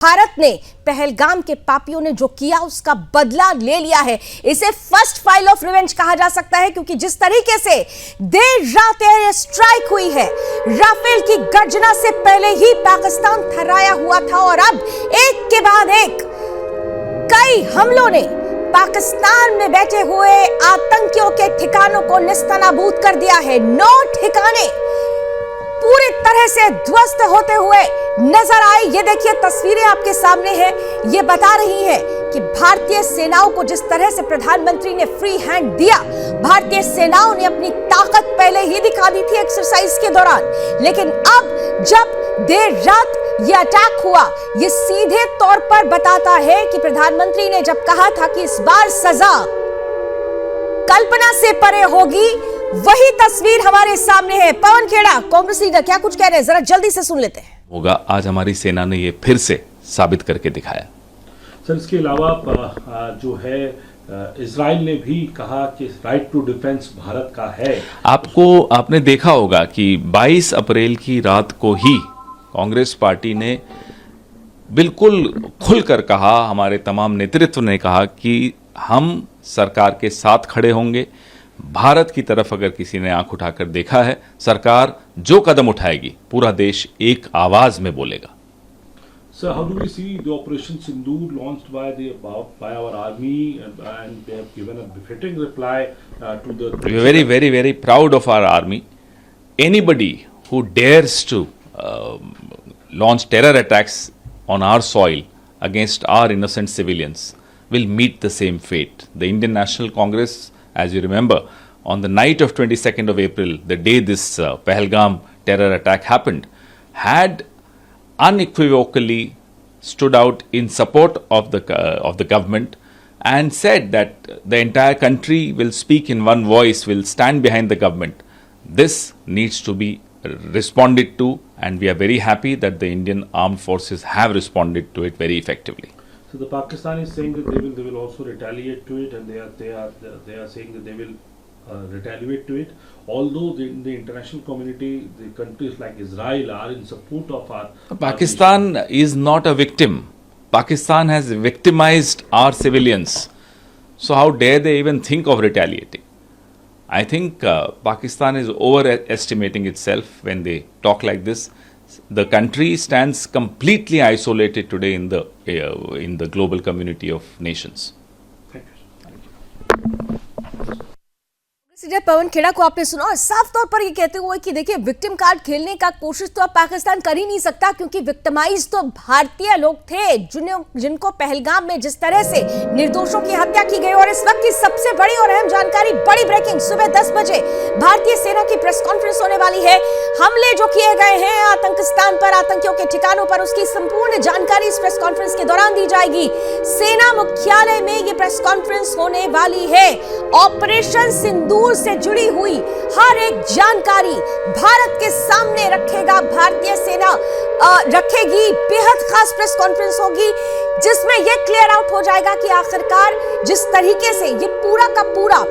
भारत ने पहलगाम के पापियों ने जो किया उसका बदला ले लिया है। इसे फर्स्ट फाइल ऑफ रिवेंज कहा जा सकता है, क्योंकि जिस तरीके से देर रात एयर स्ट्राइक हुई है, राफेल की गर्जना से पहले ही पाकिस्तान थर्राया हुआ था और अब एक के बाद एक कई हमलों ने पाकिस्तान में बैठे हुए आतंकियों के ठिकानों को निस्तनाबूद कर दिया है। 9 ठिकाने पूरी तरह से ध्वस्त होते हुए नजर आए। ये देखिए तस्वीरें आपके सामने हैं, ये बता रही हैं कि भारतीय सेनाओं को जिस तरह से प्रधानमंत्री ने फ्री हैंड दिया, भारतीय सेनाओं ने अपनी ताकत पहले ही दिखा दी थी एक्सरसाइज के दौरान, लेकिन अब जब देर रात ये अटैक हुआ, ये सीधे तौर पर बताता है कि प्रधानमंत्री ने जब कहा था कि इस बार सजा कल्पना से परे होगी, वही तस्वीर हमारे सामने है। पवन खेड़ा, कांग्रेस लीडर, क्या कुछ कह रहे हैं, जरा जल्दी से सुन लेते हैं। होगा, आज हमारी सेना ने ये फिर से साबित करके दिखाया। सर, इसके अलावा जो है इजराइल ने भी कहा कि राइट टू डिफेंस भारत का है। आपने देखा होगा कि 22 अप्रैल की रात को ही कांग्रेस पार्टी ने बिल्कुल खुलकर कहा, हमारे तमाम नेतृत्व ने कहा कि हम सरकार के साथ खड़े होंगे। भारत की तरफ अगर किसी ने आंख उठाकर देखा है, सरकार जो कदम उठाएगी पूरा देश एक आवाज में बोलेगा। Sir, how do we see the Operation Sindoor launched by our army, and they have given a befitting reply to the... We are very, very, very proud of our army. Anybody who dares to launch terror attacks on our soil against our innocent civilians will meet the same fate. The Indian National Congress, as you remember, on the night of 22nd of April, the day this Pahalgam terror attack happened, had unequivocally stood out in support of the government and said that the entire country will speak in one voice, will stand behind the government. This needs to be responded to, and we are very happy that the Indian armed forces have responded to it very effectively. So the Pakistan is saying that they will also retaliate to it, and they are saying that they will retaliate to it. Although the international community, the countries like Israel are in support of our... Pakistan is not a victim. Pakistan has victimized our civilians. So how dare they even think of retaliating? I think Pakistan is overestimating itself when they talk like this. The country stands completely isolated today in the global community of nations. सीधे पवन खेड़ा को आपने सुना और साफ तौर पर ये कहते हुए कि देखिए विक्टिम कार्ड खेलने का कोशिश तो अब पाकिस्तान कर ही नहीं सकता, क्योंकि विक्टिमाइज तो भारतीय लोग थे जिनको पहलगाम में जिस तरह से निर्दोषों की हत्या की गई। और इस वक्त की सबसे बड़ी और अहम जानकारी, बड़ी ब्रेकिंग, सुबह 10 बजे भारतीय सेना की प्रेस कॉन्फ्रेंस होने वाली है। हमले जो किए गए हैं आतंकिस्तान पर, आतंकियों के ठिकानों पर, उसकी संपूर्ण जानकारी इस प्रेस कॉन्फ्रेंस के दौरान दी जाएगी। सेना मुख्यालय में ये प्रेस कॉन्फ्रेंस होने वाली है। ऑपरेशन सिंदूर से जुड़ी हुई हर एक जानकारी भारत के सामने रखेगा भारतीय सेना, रखेगी। बेहद खास प्रेस कॉन्फ्रेंस होगी जिसमें यह क्लियर आउट हो जाएगा कि आखिरकार जिस तरीके से ये पूरा का पूरा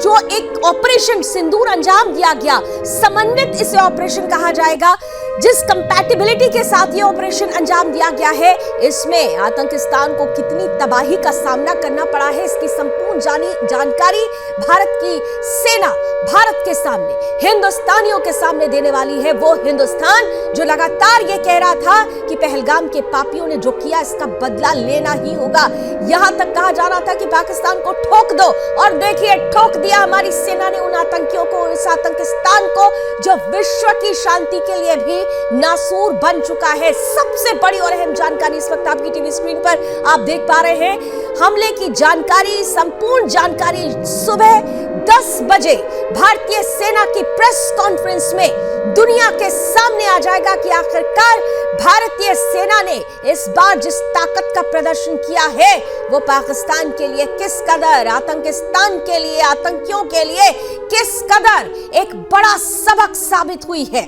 जो एक ऑपरेशन सिंदूर अंजाम दिया गया, समन्वित इसे ऑपरेशन कहा जाएगा, जिस कंपैटिबिलिटी के साथ ये ऑपरेशन अंजाम दिया गया है, इसमें आतंकिस्तान को कितनी तबाही का सामना करना पड़ा है, इसकी संपूर्ण जानकारी भारत की सेना भारत के सामने, हिंदुस्तानियों के सामने देने वाली है। वो हिंदुस्तान जो लगातार ये कह रहा था कि पहलगाम के पापियों ने जो किया इसका बदला लेना ही होगा। यहां तक कहा जा रहा था कि पाकिस्तान को ठोक दो, और देखिए ठोक दिया हमारी सेना ने उन आतंकियों को, इस आतंकिस्तान को जो विश्व की शांति के लिए भी नासूर बन चुका है। सबसे बड़ी और अहम जानकारी इस वक्त आपकी टीवी स्क्रीन पर आप देख पा रहे हैं। हमले की जानकारी, संपूर्ण जानकारी सुबह 10 बजे भारतीय सेना की प्रेस कॉन्फ्रेंस में दुनिया के सामने आ जाएगा कि आखिरकार भारतीय सेना ने इस बार जिस ताकत का प्रदर्शन किया है वो पाकिस्तान के लिए किस कदर, आतंकिस्तान के लिए, आतंकियों के लिए किस कदर एक बड़ा सबक साबित हुई है।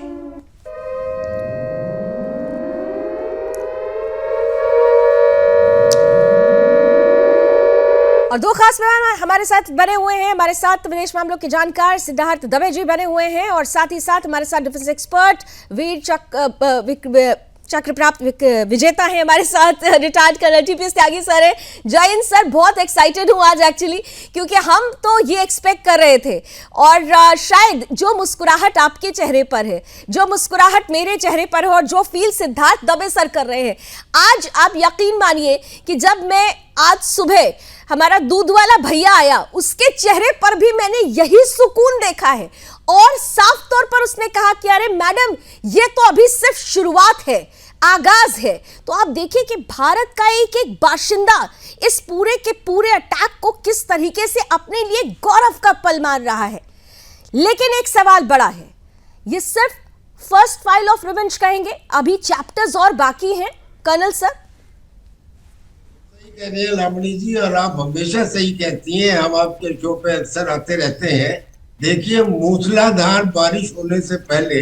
और दो खास मेहमान हमारे साथ बने हुए हैं। हमारे साथ विदेश मामलों के जानकार सिद्धार्थ दवे जी बने हुए हैं और साथ ही साथ हमारे साथ डिफेंस एक्सपर्ट चक्र प्राप्त विजेता है हमारे साथ रिटायर्ड कर्नल टीपीएस त्यागी सर है। जय हिंद सर, बहुत एक्साइटेड हूँ आज एक्चुअली, क्योंकि हम तो ये एक्सपेक्ट कर रहे थे और शायद जो मुस्कुराहट आपके चेहरे पर है, जो मुस्कुराहट मेरे चेहरे पर है और जो फील सिद्धार्थ दबे सर कर रहे हैं, आज आप यकीन मानिए कि जब मैं आज सुबह हमारा दूध वाला भैया आया, उसके चेहरे पर भी मैंने यही सुकून देखा है और साफ तौर पर उसने कहा कि अरे मैडम, ये तो अभी सिर्फ शुरुआत है, आगाज है। तो आप देखिए कि भारत का एक एक बाशिंदा इस पूरे के पूरे अटैक को किस तरीके से अपने लिए गौरव का पल मान रहा है। लेकिन एक सवाल बड़ा है, ये सिर्फ फर्स्ट फाइल ऑफ रिवेंज कहेंगे, अभी चैप्टर्स और बाकी हैं कर्नल सर? सही कह रही है लावणी जी, और आप हमेशा सही कहती हैं, हम आपके शो पे अक्सर आते रहते हैं। देखिए, मूसलाधार बारिश होने से पहले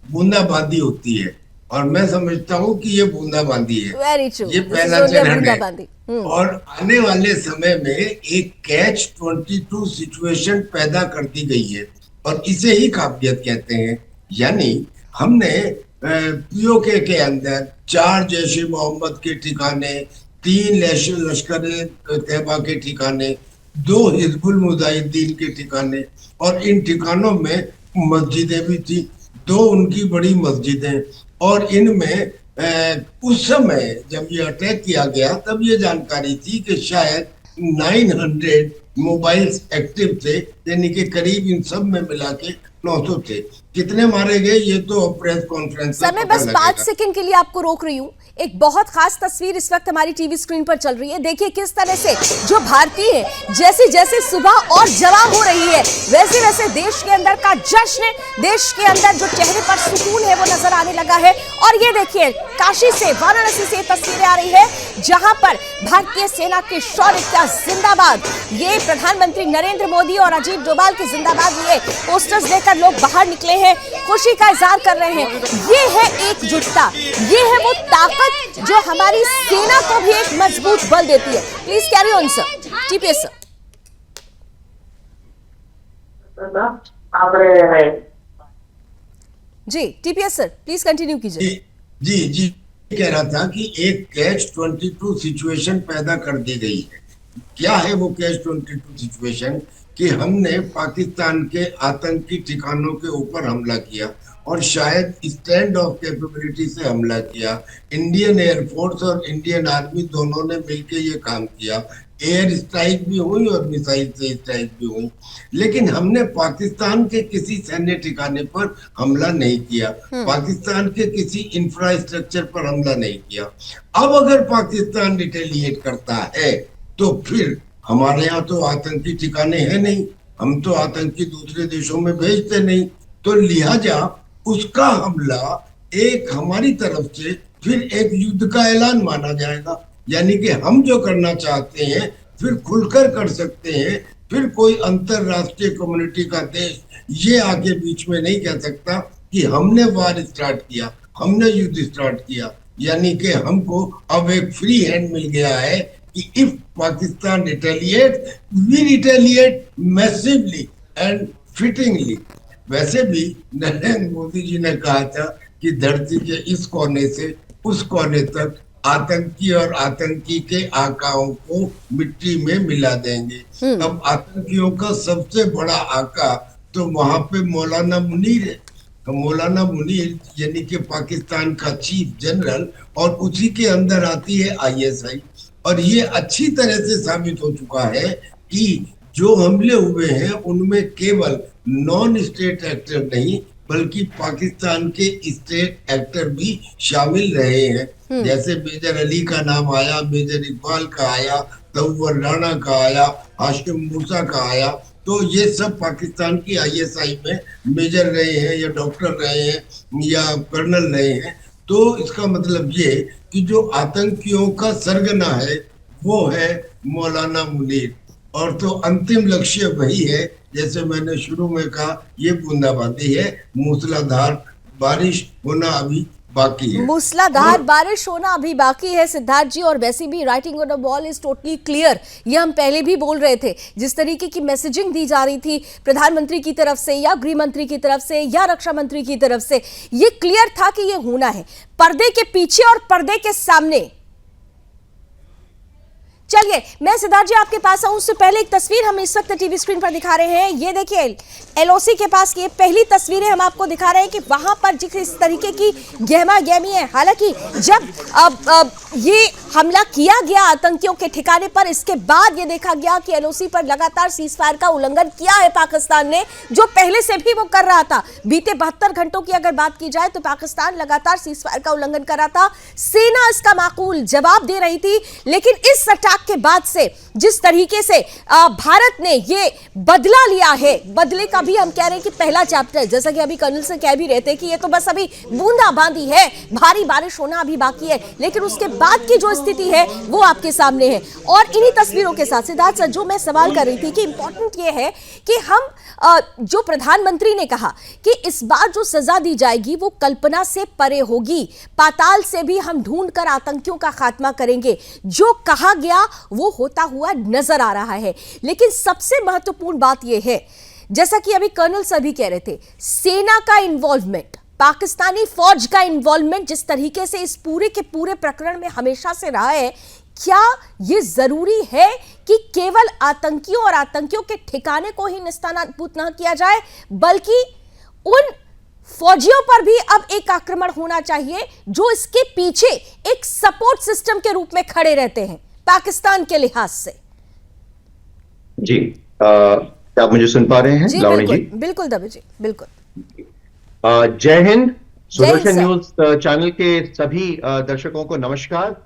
बूंदाबांदी होती है और मैं समझता हूँ कि ये बूंदाबांदी है। वेरी ट्रू, ये पहला चरण है और आने वाले समय में एक कैच 22 सिचुएशन पैदा कर दी गई है और इसे ही काबिलियत कहते हैं। यानी हमने पीओके के अंदर 4 जैश ए मोहम्मद के ठिकाने, 3 लश्कर तैयबा के ठिकाने, 2 हिजबुल मुजाहिदीन के ठिकाने और इन ठिकानों में मस्जिदें भी थी, 2 उनकी बड़ी मस्जिदें। और इनमें उस समय जब ये अटैक किया गया तब ये जानकारी थी कि शायद 900 मोबाइल्स एक्टिव थे, यानी कि करीब इन सब में मिला के 900 थे। कितने मारे गए ये तो प्रेस कॉन्फ्रेंस सर, मैं बस 5 सेकंड के लिए आपको रोक रही हूँ। एक बहुत खास तस्वीर इस वक्त हमारी टीवी स्क्रीन पर चल रही है। देखिए किस तरह से जो भारतीय है, जैसे जैसे सुबह और जवां हो रही है, वैसे वैसे देश के अंदर का जश्न, देश के अंदर जो चेहरे पर सुकून है वो नजर आने लगा है। और ये देखिए, काशी से, वाराणसी से तस्वीरें आ रही है जहां पर भारतीय सेना के शौर्य का जिंदाबाद, ये प्रधानमंत्री नरेंद्र मोदी और अजीत डोभाल के जिंदाबाद लिए पोस्टर्स लेकर लोग बाहर निकले हैं, खुशी का इजहार कर रहे हैं। ये है एकजुटता, ये है वो ताकत जो हमारी सेना को भी एक मजबूत बल देती है। Please carry on sir, TPS sir. जी टीपीएस सर, प्लीज कंटिन्यू कीजिए। जी कह रहा था कि एक कैच 22 सिचुएशन पैदा कर दी गई है। क्या है वो कैच 22 सिचुएशन? कि हमने पाकिस्तान के आतंकी ठिकानों के ऊपर हमला किया और शायद स्टैंड ऑफ कैपेबिलिटी से हमला किया। इंडियन एयरफोर्स और इंडियन आर्मी दोनों ने मिलकर ये काम किया। एयर स्ट्राइक भी हुई और मिसाइल से स्ट्राइक भी हुई, लेकिन हमने पाकिस्तान के किसी सैन्य ठिकाने पर हमला नहीं किया, पाकिस्तान के किसी इंफ्रास्ट्रक्चर पर हमला नहीं किया। अब अगर पाकिस्तान रिटेलिएट करता है तो फिर हमारे यहाँ तो आतंकी ठिकाने हैं नहीं, हम तो आतंकी दूसरे देशों में भेजते नहीं, तो लिहाजा उसका हमला एक हमारी तरफ से फिर एक युद्ध का ऐलान माना जाएगा। यानी कि हम जो करना चाहते हैं फिर खुलकर कर सकते हैं, फिर कोई अंतरराष्ट्रीय कम्युनिटी का देश ये आके बीच में नहीं कह सकता कि हमने वार स्टार्ट किया, हमने युद्ध स्टार्ट किया। यानी कि हमको अब एक फ्री हैंड मिल गया है कि if Pakistan retaliate, we retaliate massively and fittingly. वैसे भी नरेंद्र मोदी जी ने कहा था कि धरती के इस कोने से उस कोने तक आतंकी और आतंकी के आकाओं को मिट्टी में मिला देंगे। अब आतंकियों का सबसे बड़ा आका तो वहां पे मौलाना मुनीर है। तो मौलाना मुनीर यानी कि पाकिस्तान का चीफ जनरल, और उसी के अंदर आती है ISI। और ये अच्छी तरह से साबित हो चुका है कि जो हमले हुए हैं उनमें केवल नॉन स्टेट एक्टर नहीं बल्कि पाकिस्तान के स्टेट एक्टर भी शामिल रहे हैं। जैसे मेजर अली का नाम आया, मेजर इकबाल का आया, तव्वर राणा का आया, हाशिम मूसा का आया। तो ये सब पाकिस्तान की ISI में मेजर रहे हैं या डॉक्टर रहे हैं या कर्नल रहे हैं। तो इसका मतलब ये कि जो आतंकियों का सरगना है वो है मौलाना मुनीर। और तो अंतिम लक्ष्य वही है, जैसे मैंने शुरू में कहा, ये बूंदाबांदी है, मूसलाधार बारिश होना अभी बाकी है। मूसलाधार बारिश होना अभी बाकी है सिद्धार्थ जी, और वैसे भी writing on the wall is totally clear. ये हम पहले भी बोल रहे थे, जिस तरीके की मैसेजिंग दी जा रही थी प्रधानमंत्री की तरफ से या गृह मंत्री की तरफ से या रक्षा मंत्री की तरफ से, ये क्लियर था कि ये होना है, पर्दे के पीछे और पर्दे के सामने। चलिए मैं सिद्धार्थ जी आपके पास आऊं, उससे पहले एक तस्वीर हम इस वक्त टीवी स्क्रीन पर दिखा रहे हैं। ये देखिए एलओसी के पास ये पहली तस्वीरें हम आपको दिखा रहे हैं कि वहां पर जिस तरीके की गहमा गहमी है। हालांकि जब ये हमला किया गया आतंकियों के ठिकाने पर, इसके बाद ये देखा गया कि एलओसी पर लगातार सीजफायर का उल्लंघन किया है पाकिस्तान ने, जो पहले से भी वो कर रहा था। बीते 72 घंटों की अगर बात की जाए तो पाकिस्तान लगातार सीजफायर का उल्लंघन कर रहा था। सेना इसका माकूल जवाब दे रही थी, लेकिन इस अटैक के बाद से जिस तरीके से भारत ने ये बदला लिया है, बदले का भी हम कह रहे हैं कि पहला चैप्टर, जैसा कि अभी कर्नल से कह भी रहे थे कि ये तो बस अभी बूंदाबांदी है, भारी बारिश होना अभी बाकी है, लेकिन उसके बाद की जो स्थिति है वो आपके सामने है। और इन्हीं तस्वीरों के साथ सिद्धार्थ सर, जो मैं सवाल कर रही थी कि इंपॉर्टेंट ये है कि हम जो प्रधानमंत्री ने कहा कि इस बार जो सजा दी जाएगी वो कल्पना से परे होगी, पाताल से भी हम ढूंढ कर आतंकियों का खात्मा करेंगे, जो कहा गया वो होता हुआ नजर आ रहा है। लेकिन सबसे महत्वपूर्ण बात यह है, जैसा कि अभी कर्नल सर भी कह रहे थे, सेना का इन्वॉल्वमेंट, पाकिस्तानी फौज का इन्वॉल्वमेंट जिस तरीके से इस पूरे के पूरे प्रकरण में हमेशा से रहा है, क्या यह जरूरी है कि केवल आतंकियों और आतंकियों के ठिकाने को ही निस्तानाबूद न किया जाए, बल्कि उन फौजियों पर भी अब एक आक्रमण होना चाहिए जो इसके पीछे एक सपोर्ट सिस्टम के रूप में खड़े रहते हैं पाकिस्तान के लिहाज से? जी, क्या आप मुझे सुन पा रहे हैं लावणी जी? बिल्कुल दबे जी, बिल्कुल। जय Hind. Sudarshan sir. News channel के सभी दर्शकों को नमस्कार।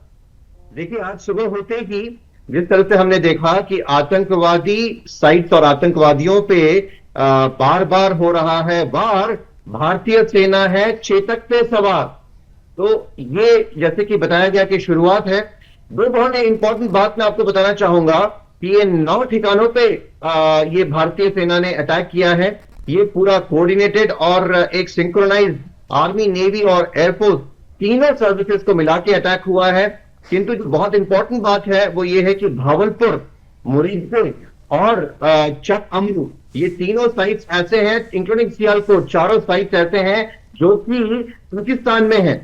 देखिए, आज सुबह होते ही जिस तरह से हमने देखा कि आतंकवादी साइट्स और आतंकवादियों पे बार बार हो रहा है वार, भारतीय सेना है चेतक पे सवार। तो ये जैसे कि बताया गया कि शुरुआत है। दो बहुत इंपॉर्टेंट बात मैं आपको बताना चाहूंगा कि ये 9 ठिकानों पे ये भारतीय सेना ने अटैक किया है। ये पूरा कोऑर्डिनेटेड और एक सिंक्रोनाइज आर्मी, नेवी और एयरफोर्स तीनों सर्विसेज को मिला के अटैक हुआ है। किंतु जो बहुत इंपॉर्टेंट बात है वो ये है कि भावलपुर, मुरीदपुर और चक अमरू, ये तीनों साइट्स ऐसे हैं, इंक्लूडिंग सियालकोट, चारों साइट्स ऐसे हैं जो कि पाकिस्तान में हैं।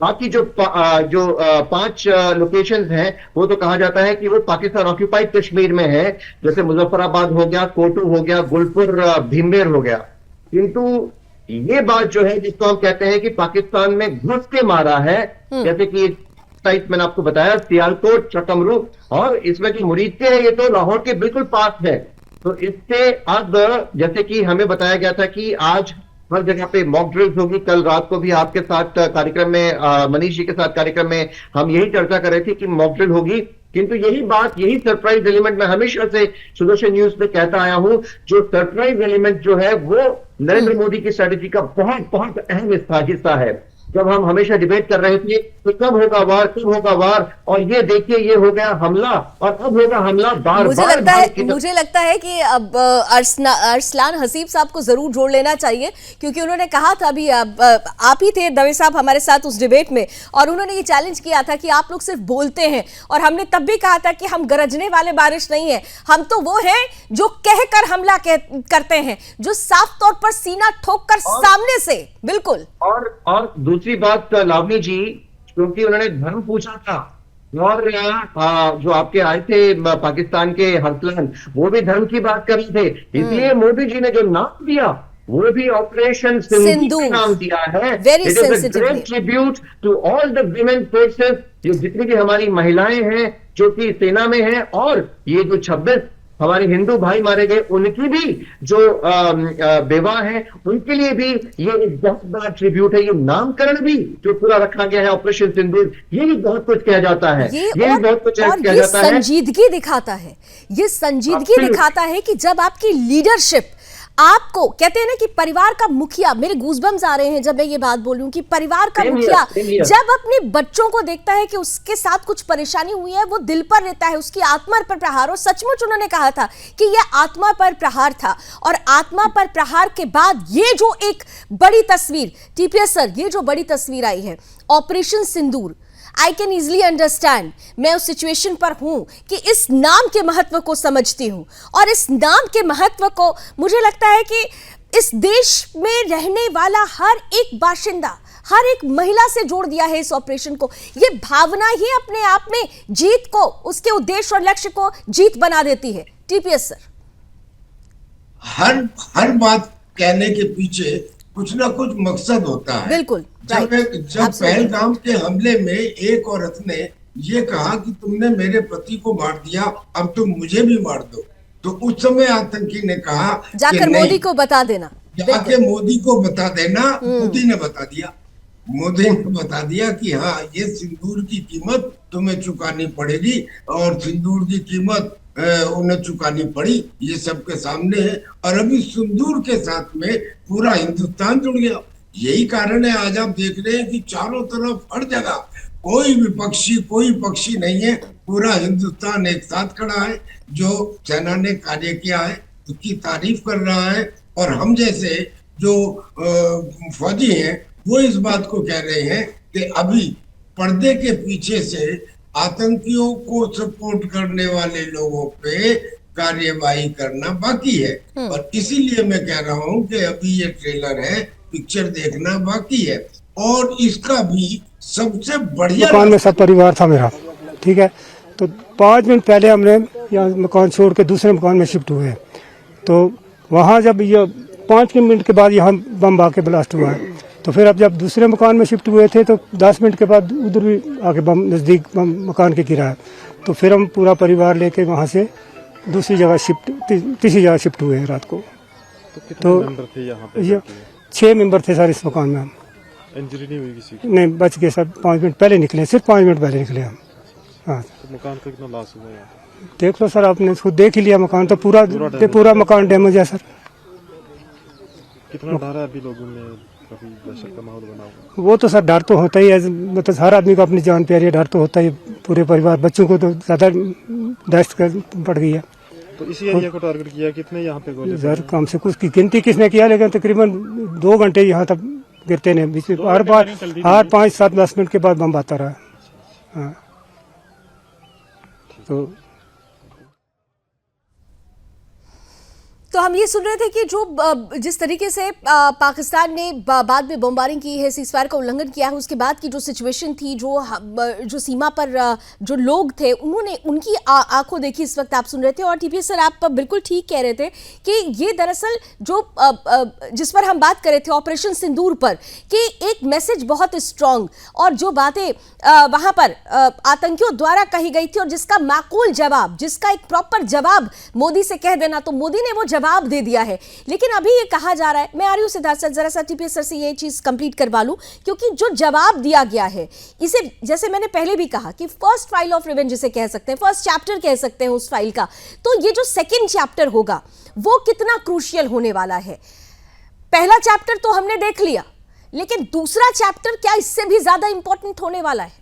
बाकी जो 5 लोकेशंस हैं वो तो कहा जाता है कि वो पाकिस्तान ऑक्यूपाइड कश्मीर में है, जैसे मुजफ्फराबाद हो गया, कोटू हो गया, गुलपुर, भीमबेर हो गया। किंतु ये बात जो है जिसको हम कहते हैं कि पाकिस्तान में घुस के मारा है, जैसे कि साइट मैंने आपको बताया सियालकोट, चकमरू, और इसमें जो मुरीद के है ये तो लाहौर के बिल्कुल पास है। तो इससे अब जैसे कि हमें बताया गया था कि आज हर जगह पे मॉक ड्रिल्स होगी। कल रात को भी आपके साथ कार्यक्रम में, मनीष जी के साथ कार्यक्रम में हम यही चर्चा कर रहे थे कि मॉक ड्रिल होगी। किंतु यही बात, यही सरप्राइज एलिमेंट मैं हमेशा से सुदर्शन न्यूज पे कहता आया हूं, जो सरप्राइज एलिमेंट जो है वो नरेंद्र मोदी की स्ट्रेटेजी का बहुत बहुत अहम हिस्सा है। जब हम हमेशा डिबेट कर रहे थे कि कब होगा वार, कब होगा वार, और ये देखिए ये हो गया हमला, और अब होगा हमला बार बार। मुझे लगता है कि अब अरसलान हसीब साहब को जरूर जोड़ लेना चाहिए, क्योंकि उन्होंने कहा था अभी, आप ही थे दवे साहब हमारे साथ उस डिबेट में, और उन्होंने ये चैलेंज किया था कि आप लोग सिर्फ बोलते हैं, और हमने तब भी कहा था कि हम गरजने वाले बारिश नहीं है, हम तो वो हैं जो कहकर हमला करते हैं, जो साफ तौर पर सीना ठोक कर सामने से। बिल्कुल। और दूसरी बात लावनी जी, क्योंकि उन्होंने धर्म पूछा था, और जो आपके आए थे पाकिस्तान के हरसलान, वो भी धर्म की बात कर रहे थे, इसलिए मोदी जी ने जो नाम दिया वो भी ऑपरेशन सिंधु नाम दिया है। It is a great tribute to all the women forces, जो जितनी भी हमारी महिलाएं हैं जो कि सेना में हैं, और ये जो 26 हमारे हिंदू भाई मारे गए उनकी भी जो बेवा है उनके लिए भी ये एक बहुत बड़ा ट्रिब्यूट है। ये नामकरण भी जो पूरा रखा गया है ऑपरेशन सिंदूर, ये भी बहुत कुछ किया जाता है, ये भी बहुत कुछ किया जाता है। संजीदगी दिखाता है, ये संजीदगी दिखाता है कि जब आपकी लीडरशिप, आपको कहते हैं ना कि परिवार का मुखिया, मेरे गूज़बम्स आ रहे हैं जब मैं ये बात बोल रही हूँ कि परिवार का मुखिया जब अपने बच्चों को देखता है कि उसके साथ कुछ परेशानी हुई है, वो दिल पर रहता है, उसकी आत्मा पर प्रहार। और सचमुच उन्होंने कहा था कि यह आत्मा पर प्रहार था, और आत्मा पर प्रहार के बाद ये जो एक बड़ी तस्वीर, टीपीएस सर, ये जो बड़ी तस्वीर आई है operation Sindoor, I can easily understand, मैं उस सिचुएशन पर हूं कि इस नाम के महत्व को समझती हूं, और इस नाम के महत्व को मुझे लगता है कि इस देश में रहने वाला हर एक बाशिंदा, हर एक महिला से जोड़ दिया है इस ऑपरेशन को। ये भावना ही अपने आप में जीत को, उसके उद्देश्य और लक्ष्य को जीत बना देती है। टीपीएस सर, हर बात कहने के पीछे कुछ ना कुछ मकसद होता है। बिल्कुल। जब पहलगाम के हमले में एक औरत ने ये कहा कि तुमने मेरे पति को मार दिया, अब तुम मुझे भी मार दो, तो उस समय आतंकी ने कहा जाकर मोदी को बता देना, जाके मोदी को बता देना। मोदी ने बता दिया, मोदी ने बता दिया कि हाँ, ये सिंदूर की कीमत तुम्हें चुकानी पड़ेगी, और सिंदूर की कीमत उन्हें चुकानी पड़ी, ये सबके सामने है। और अभी सिंदूर के साथ में पूरा हिंदुस्तान जुड़ गया। यही कारण है आज आप देख रहे हैं कि चारों तरफ हर जगह कोई पक्षी नहीं है, पूरा हिंदुस्तान एक साथ खड़ा है। जो सेना ने कार्य किया है उसकी तारीफ कर रहा है, और हम जैसे जो फौजी हैं वो इस बात को कह रहे हैं कि अभी पर्दे के पीछे से आतंकियों को सपोर्ट करने वाले लोगों पे कार्यवाही करना बाकी है। और इसीलिए मैं कह रहा हूं कि अभी ये ट्रेलर है, पिक्चर देखना बाकी है। और इसका भी सबसे बढ़िया, मकान में सब परिवार था मेरा, ठीक है, तो 5 मिनट पहले हमने यहाँ मकान छोड़ के दूसरे मकान में शिफ्ट हुए, तो वहाँ जब ये 5 मिनट के बाद यहाँ बम आके ब्लास्ट हुआ है, तो फिर अब जब दूसरे मकान में शिफ्ट हुए थे तो 10 मिनट के बाद उधर भी आके बम नज़दीक बम मकान के गिरा है, तो फिर हम पूरा परिवार लेके वहाँ से दूसरी जगह तीसरी जगह शिफ्ट हुए हैं रात को। तो मेंबर थे यहाँ पे? ये 6 मेंबर थे सर इस मकान में। हम इंजरी नहीं हुई किसी को? नहीं, बच गए सर, 5 मिनट पहले निकले, सिर्फ 5 मिनट पहले निकले हम। हाँ, तो मकान का कितना लॉस हुआ है? देख लो सर, आपने खुद देख ही लिया, मकान तो पूरा मकान डैमेज है सर। कितना डर है अभी लोगों में? काफी दहशत का माहौल बना हुआ। वो तो सर डर तो होता ही है, मतलब हर आदमी को अपनी जान प्यारी है, डर तो होता ही। पूरे परिवार, बच्चों को तो ज्यादा दहशत पड़ गई है। तो इसी एरिया को टारगेट किया? कितने यहाँ पे गोले? सर कम से कुछ की गिनती किसने किया, लेकिन तकरीबन 2 घंटे यहाँ तक गिरते नहीं, बीच में हर 5-7-10 मिनट के बाद बम आता रहा। हाँ, तो हम ये सुन रहे थे कि जो जिस तरीके से पाकिस्तान ने बाद में बमबारिंग की है, सीज़फायर का उल्लंघन किया है, उसके बाद की जो सिचुएशन थी, जो सीमा पर जो लोग थे उन्होंने उनकी आंखों देखी, इस वक्त आप सुन रहे थे। और टीपीएस सर, आप बिल्कुल ठीक कह रहे थे कि ये दरअसल जो जिस पर हम बात कर रहे थे ऑपरेशन सिंदूर पर, कि एक मैसेज बहुत स्ट्रांग, और जो बातें वहाँ पर आतंकियों द्वारा कही गई थी, और जिसका माकूल जवाब, जिसका एक प्रॉपर जवाब मोदी से कह देना, तो मोदी ने वो जवाब दे दिया है। लेकिन अभी ये कहा जा रहा है, मैं आ रही हूँ सिद्धार्थ सर, जरा सा टीपीएस सर से ये चीज कंप्लीट करवा लूं, क्योंकि जो जवाब दिया गया है, इसे जैसे मैंने पहले भी कहा कि फर्स्ट फाइल ऑफ रिवेंज जिसे कह सकते हैं, फर्स्ट चैप्टर कह सकते हैं उस फाइल का, तो ये जो सेकेंड चैप्टर होगा वो कितना क्रूशियल होने वाला है। पहला चैप्टर तो हमने देख लिया, लेकिन दूसरा चैप्टर क्या इससे भी ज्यादा इंपॉर्टेंट होने वाला है?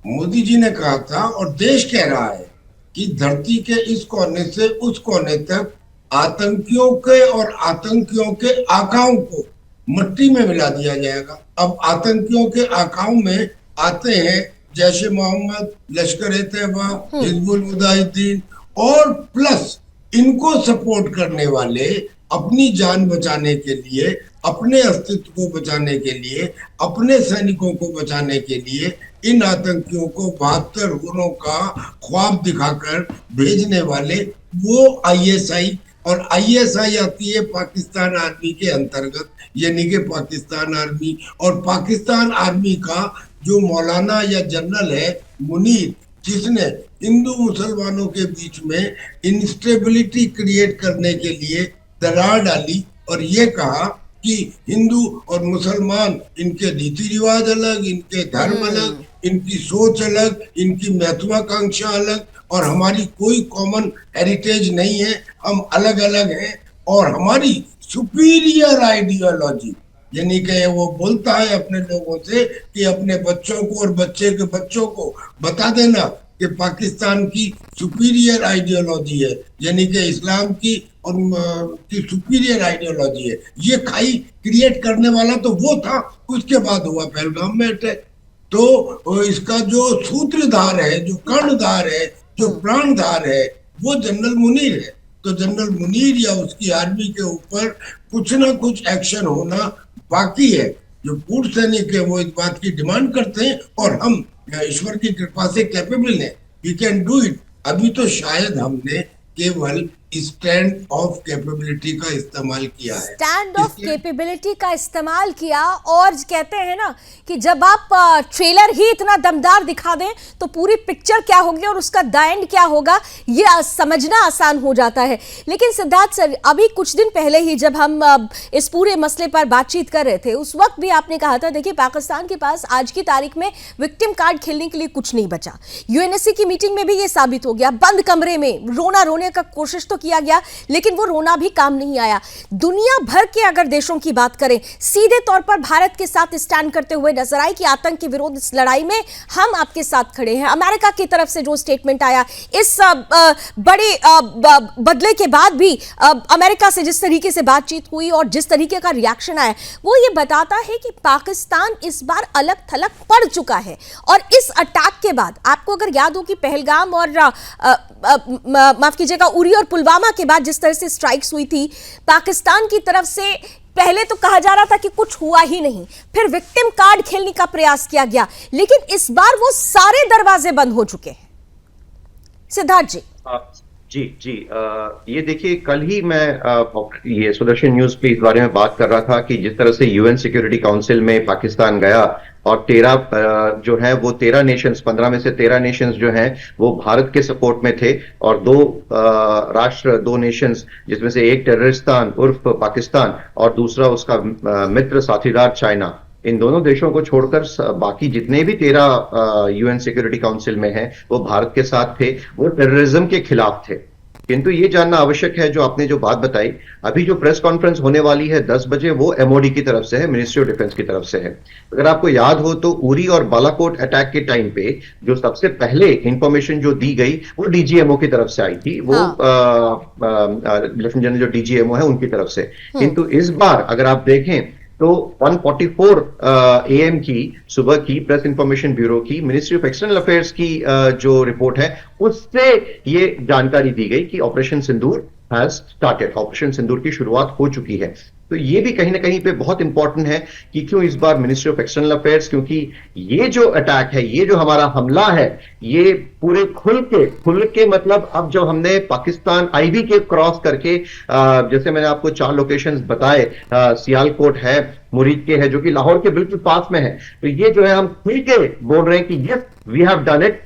मोदी जी ने कहा था और देश कह रहा है कि धरती के इस कोने से उस कोने तक आतंकियों के और आतंकियों के आकाओं को मिट्टी में मिला दिया जाएगा। अब आतंकियों के आकाओं में आते हैं जैश ए मोहम्मद, लश्कर ए तैयबा, हिजबुल मुजाहिदीन, और प्लस इनको सपोर्ट करने वाले अपनी जान बचाने के लिए, अपने अस्तित्व को बचाने के लिए, अपने सैनिकों को बचाने के लिए इन आतंकियों को 72 गुणों का ख्वाब दिखाकर भेजने वाले वो आईएसआई। और आईएसआई आती है पाकिस्तान आर्मी के अंतर्गत, यानी कि पाकिस्तान आर्मी। और पाकिस्तान आर्मी का जो मौलाना या जनरल है मुनीर, जिसने हिंदू मुसलमानों के बीच में इंस्टेबिलिटी क्रिएट करने के लिए दरार डाली और ये कहा कि हिंदू और मुसलमान, इनके रीति रिवाज अलग, इनके धर्म अलग, इनकी सोच अलग, इनकी महत्वाकांक्षा अलग, और हमारी कोई कॉमन हेरिटेज नहीं है, हम अलग अलग हैं। और हमारी सुपीरियर आइडियोलॉजी, यानी कि वो बोलता है अपने लोगों से कि अपने बच्चों को और बच्चे के बच्चों को बता देना कि पाकिस्तान की सुपीरियर आइडियोलॉजी है, यानी कि इस्लाम की और की सुपीरियर आइडियोलॉजी है। ये खाई क्रिएट करने वाला तो वो था, उसके बाद हुआ पहलगाम में अटैक। तो इसका जो सूत्रधार है, जो कर्णधार है, जो प्राणधार है, वो जनरल मुनीर है। तो जनरल मुनीर या उसकी आर्मी के ऊपर कुछ ना कुछ एक्शन होना बाकी है। जो पूर्व सैनिक है वो इस बात की डिमांड करते हैं, और हम ईश्वर की कृपा से कैपेबल हैं, वी कैन डू इट। अभी तो शायद हमने केवल स्टैंड ऑफ कैपेबिलिटी का इस्तेमाल किया है, स्टैंड ऑफ कैपेबिलिटी का इस्तेमाल किया। और कहते हैं ना कि जब आप ट्रेलर ही इतना दमदार दिखा दें तो पूरी पिक्चर क्या होगी और उसका द एंड क्या होगा ये समझना आसान हो जाता है। लेकिन सिद्धार्थ सर, अभी कुछ दिन पहले ही जब हम इस पूरे मसले पर बातचीत कर रहे थे, उस वक्त भी आपने कहा था, देखिए पाकिस्तान के पास आज की तारीख में विक्टिम कार्ड खेलने के लिए कुछ नहीं बचा। यूएनएससी की मीटिंग में भी ये साबित हो गया। बंद कमरे में रोने का कोशिश तो किया गया, लेकिन वो रोना भी काम नहीं आया। दुनिया भर के अगर देशों की बात करें, सीधे तौर पर भारत के साथ स्टैंड करते हुए नजर आए कि आतंक के विरोध इस लड़ाई में हम आपके साथ खड़े हैं। अमेरिका की तरफ से जो स्टेटमेंट आया इस बड़े बदले के बाद भी अमेरिका से जिस तरीके से बातचीत हुई और जिस तरीके का रिएक्शन आया, वो ये बताता है कि पाकिस्तान इस बार अलग थलग पड़ चुका है। और इस अटैक के बाद आपको अगर याद हो कि पहलगाम और माफ कीजिएगा, उरी और पुलवामा के बाद जिस तरह से स्ट्राइक्स हुई थी, पाकिस्तान की तरफ से पहले तो कहा जा रहा था कि कुछ हुआ ही नहीं, फिर विक्टिम कार्ड खेलने का प्रयास किया गया, लेकिन इस बार वो सारे दरवाजे बंद हो चुके हैं। सिद्धार्थ जी। जी, ये देखिए, कल ही मैं ये सुदर्शन न्यूज पे इस बारे में बात कर रहा था कि जिस तरह से यूएन सिक्योरिटी काउंसिल में पाकिस्तान गया और 13 जो है वो 13 नेशंस, 15 में से 13 नेशंस जो हैं वो भारत के सपोर्ट में थे, और दो नेशंस जिसमें से एक टेररिस्तान उर्फ पाकिस्तान और दूसरा उसका मित्र साथीदार चाइना, इन दोनों देशों को छोड़कर बाकी जितने भी 13 यूएन सिक्योरिटी काउंसिल में हैं वो भारत के साथ थे, वो टेररिज्म के खिलाफ थे। किंतु ये जानना आवश्यक है, जो आपने जो बात बताई, अभी जो प्रेस कॉन्फ्रेंस होने वाली है 10 बजे, वो एमओडी की तरफ से है, मिनिस्ट्री ऑफ डिफेंस की तरफ से है। अगर आपको याद हो तो उरी और बालाकोट अटैक के टाइम पे जो सबसे पहले इंफॉर्मेशन जो दी गई वो डीजीएमओ की तरफ से आई थी, वो लेफ्टिनेंट जनरल जो डीजीएमओ है उनकी तरफ से। किंतु इस बार अगर आप देखें तो 1:44 AM की सुबह की प्रेस इंफॉर्मेशन ब्यूरो की मिनिस्ट्री ऑफ एक्सटर्नल अफेयर्स की जो रिपोर्ट है उससे ये जानकारी दी गई कि operation Sindoor has started, operation Sindoor की शुरुआत हो चुकी है। तो ये भी कहीं ना कहीं पे बहुत इंपॉर्टेंट है कि क्यों इस बार मिनिस्ट्री ऑफ एक्सटर्नल अफेयर्स, क्योंकि ये जो अटैक है, ये जो हमारा हमला है, ये पूरे खुल के मतलब अब जो हमने पाकिस्तान आईबी के क्रॉस करके जैसे मैंने आपको 4 लोकेशंस बताए, सियालकोट है, मुरीद के है जो कि लाहौर के बिल्कुल पास में है, तो ये जो है हम खुल के बोल रहे हैं कि yes we have done it,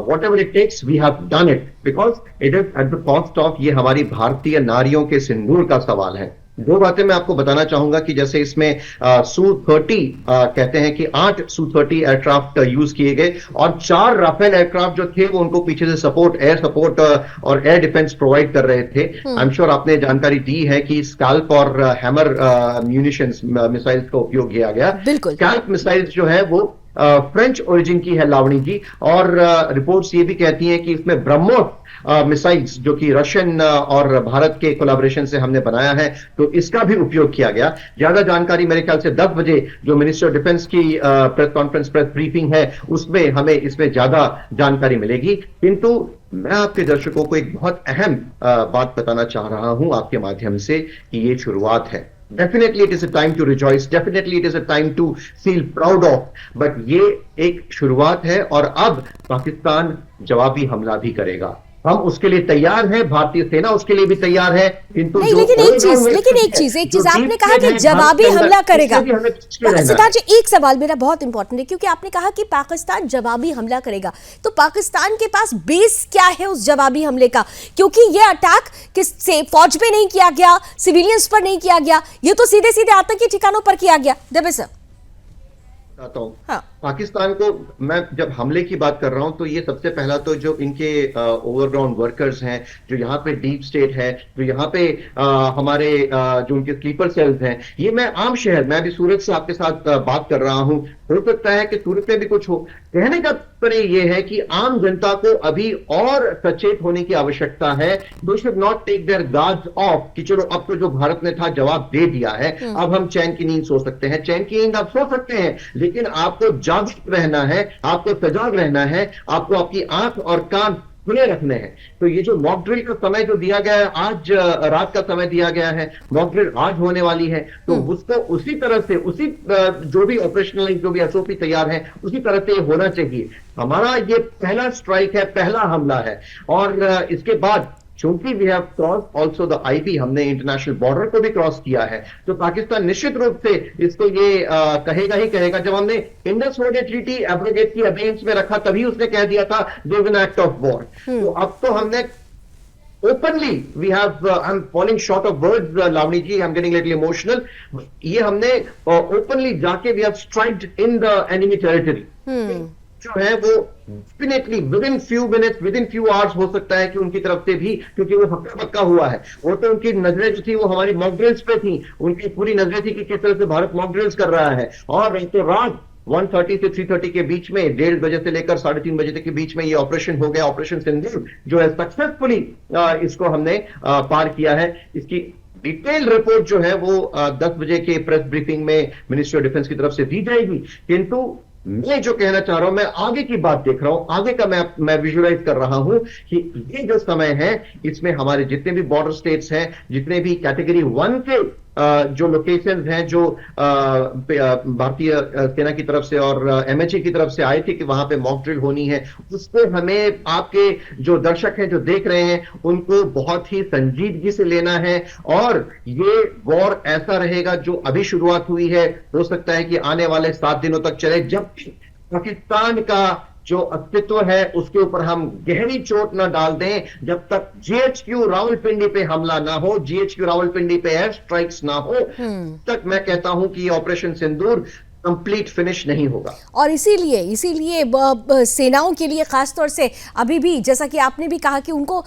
whatever it takes we have done it, because it is at the cost of, ये हमारी भारतीय नारियों के सिंदूर का सवाल है। 2 बातें मैं आपको बताना चाहूंगा कि जैसे इसमें Su-30 कहते हैं कि 8 Su-30 एयरक्राफ्ट यूज किए गए और 4 राफेल एयरक्राफ्ट जो थे वो उनको पीछे से एयर सपोर्ट और एयर डिफेंस प्रोवाइड कर रहे थे। आई एम श्योर आपने जानकारी दी है कि स्कैल्प और हैमर म्यूनिशंस मिसाइल्स का उपयोग किया गया। स्कैल्प मिसाइल्स जो है वो फ्रेंच ओरिजिन की है, लावणी की, और रिपोर्ट्स ये भी कहती हैं कि इसमें ब्रह्मोस मिसाइल्स जो कि रशियन और भारत के कोलैबोरेशन से हमने बनाया है, तो इसका भी उपयोग किया गया। ज्यादा जानकारी मेरे ख्याल से 10 बजे जो मिनिस्टर ऑफ डिफेंस की प्रेस कॉन्फ्रेंस, प्रेस ब्रीफिंग है, उसमें हमें इसमें ज्यादा जानकारी मिलेगी। किंतु मैं आपके दर्शकों को एक बहुत अहम बात बताना चाह रहा हूं आपके माध्यम से कि ये शुरुआत है। Definitely it is a time to rejoice, definitely it is a time to feel proud of, but ये एक शुरुआत है और अब पाकिस्तान जवाबी हमला भी करेगा। हम उसके लिए तैयार हैं, भारतीय सेना उसके लिए भी तैयार है, किंतु नहीं, जो लेकिन एक चीज overground एक चीज आपने कहा कि जवाबी हमला करेगा। सिद्धार्थ जी, एक सवाल मेरा बहुत इंपॉर्टेंट है, क्योंकि आपने कहा कि पाकिस्तान जवाबी हमला करेगा, तो पाकिस्तान के पास बेस क्या है उस जवाबी हमले का? क्योंकि ये अटैक किससे, फौज पे नहीं किया गया, सिविलियंस पर नहीं किया गया, ये तो सीधे सीधे आतंकी ठिकानों पर किया गया। दबे सर, बताता हूं। हाँ। पाकिस्तान को मैं जब हमले की बात कर रहा हूं तो ये सबसे पहला तो जो इनके ओवरग्राउंड वर्कर्स हैं, जो यहाँ पे डीप स्टेट है, जो यहाँ पे हमारे जो उनके स्लीपर सेल्स हैं, ये मैं आम शहर, मैं अभी सूरत से आपके साथ बात कर रहा हूं, हो सकता है कि सूरत में भी कुछ हो। कहने का तात्पर्य ये है कि आम जनता को अभी और सचेत होने की आवश्यकता है। They should not take their guards off कि चलो अब तो जो भारत ने था जवाब दे दिया है, अब हम चैन की नींद सो सकते हैं। चैन की नींद आप सो सकते हैं, लेकिन आपको जागरूक रहना है, आपको सजग रहना है, आपको आपकी आंख और कान खुले रखने हैं। तो ये जो मॉक ड्रिल का समय जो दिया गया है, आज रात का समय दिया गया है, मॉक ड्रिल आज होने वाली है, तो उसको उसी तरह से, उसी जो भी ऑपरेशनल, जो भी एसओपी तैयार है, उसी तरह से होना चाहिए। हमारा ये पहला स्ट्राइक है, पहला हमला है, और इसके बाद चूंकि we have cross also the IP, हमने इंटरनेशनल बॉर्डर को भी क्रॉस किया है, तो पाकिस्तान निश्चित रूप से इसको ये कहेगा ही कहेगा। जब हमने इंडस वाटर ट्रीटी एब्रोगेट की अबेंस में रखा, तभी उसने कह दिया था there is an act of war. तो अब तो हमने openly, we have, I am falling short of words Lavani ji, I am getting little emotional, ये हमने ओपनली जाके we have striked in the enemy territory जो है वो definitely within few minutes, within few hours हो सकता है कि उनकी तरफ से भी, क्योंकि वो हक्का पक्का हुआ है। वो तो उनकी नजरें जो थी वो हमारी मॉक ड्रिल्स पे थी, उनकी पूरी नजरें थी कि किस तरह से भारत मॉक ड्रिल्स कर रहा है। और तो रात 1:30 से 3:30 के बीच में, 1:30 बजे से लेकर 3:30 बजे तक के बीच में ये ऑपरेशन हो गया, ऑपरेशन सिंदूर, जो है सक्सेसफुली इसको हमने पार किया है। इसकी डिटेल रिपोर्ट जो है वो 10 बजे के प्रेस ब्रीफिंग में मिनिस्ट्री ऑफ डिफेंस की तरफ से दी जाएगी। किंतु मैं जो कहना चाह रहा हूं, मैं आगे की बात देख रहा हूं, आगे का मैं विजुअलाइज कर रहा हूं कि ये जो समय है, इसमें हमारे जितने भी बॉर्डर स्टेट्स हैं, जितने भी कैटेगरी 1 के जो लोकेशंस हैं, जो भारतीय सेना की तरफ से और एमएचए की तरफ से आए थे कि वहां पे मॉक ड्रिल होनी है, उसको हमें, आपके जो दर्शक हैं जो देख रहे हैं, उनको बहुत ही संजीदगी से लेना है। और ये वॉर ऐसा रहेगा जो अभी शुरुआत हुई है, हो सकता है कि आने वाले 7 दिनों तक चले, जब पाकिस्तान का जो अस्तित्व है उसके ऊपर हम गहरी चोट ना डाल दें, जब तक जीएचक्यू रावलपिंडी पे हमला ना हो, जीएचक्यू रावलपिंडी पे एयर स्ट्राइक्स ना हो, तक मैं कहता हूं कि ऑपरेशन सिंदूर कंप्लीट फिनिश नहीं होगा। और इसीलिए सेनाओं के लिए खास तौर से अभी भी, जैसा कि आपने भी कहा कि उनको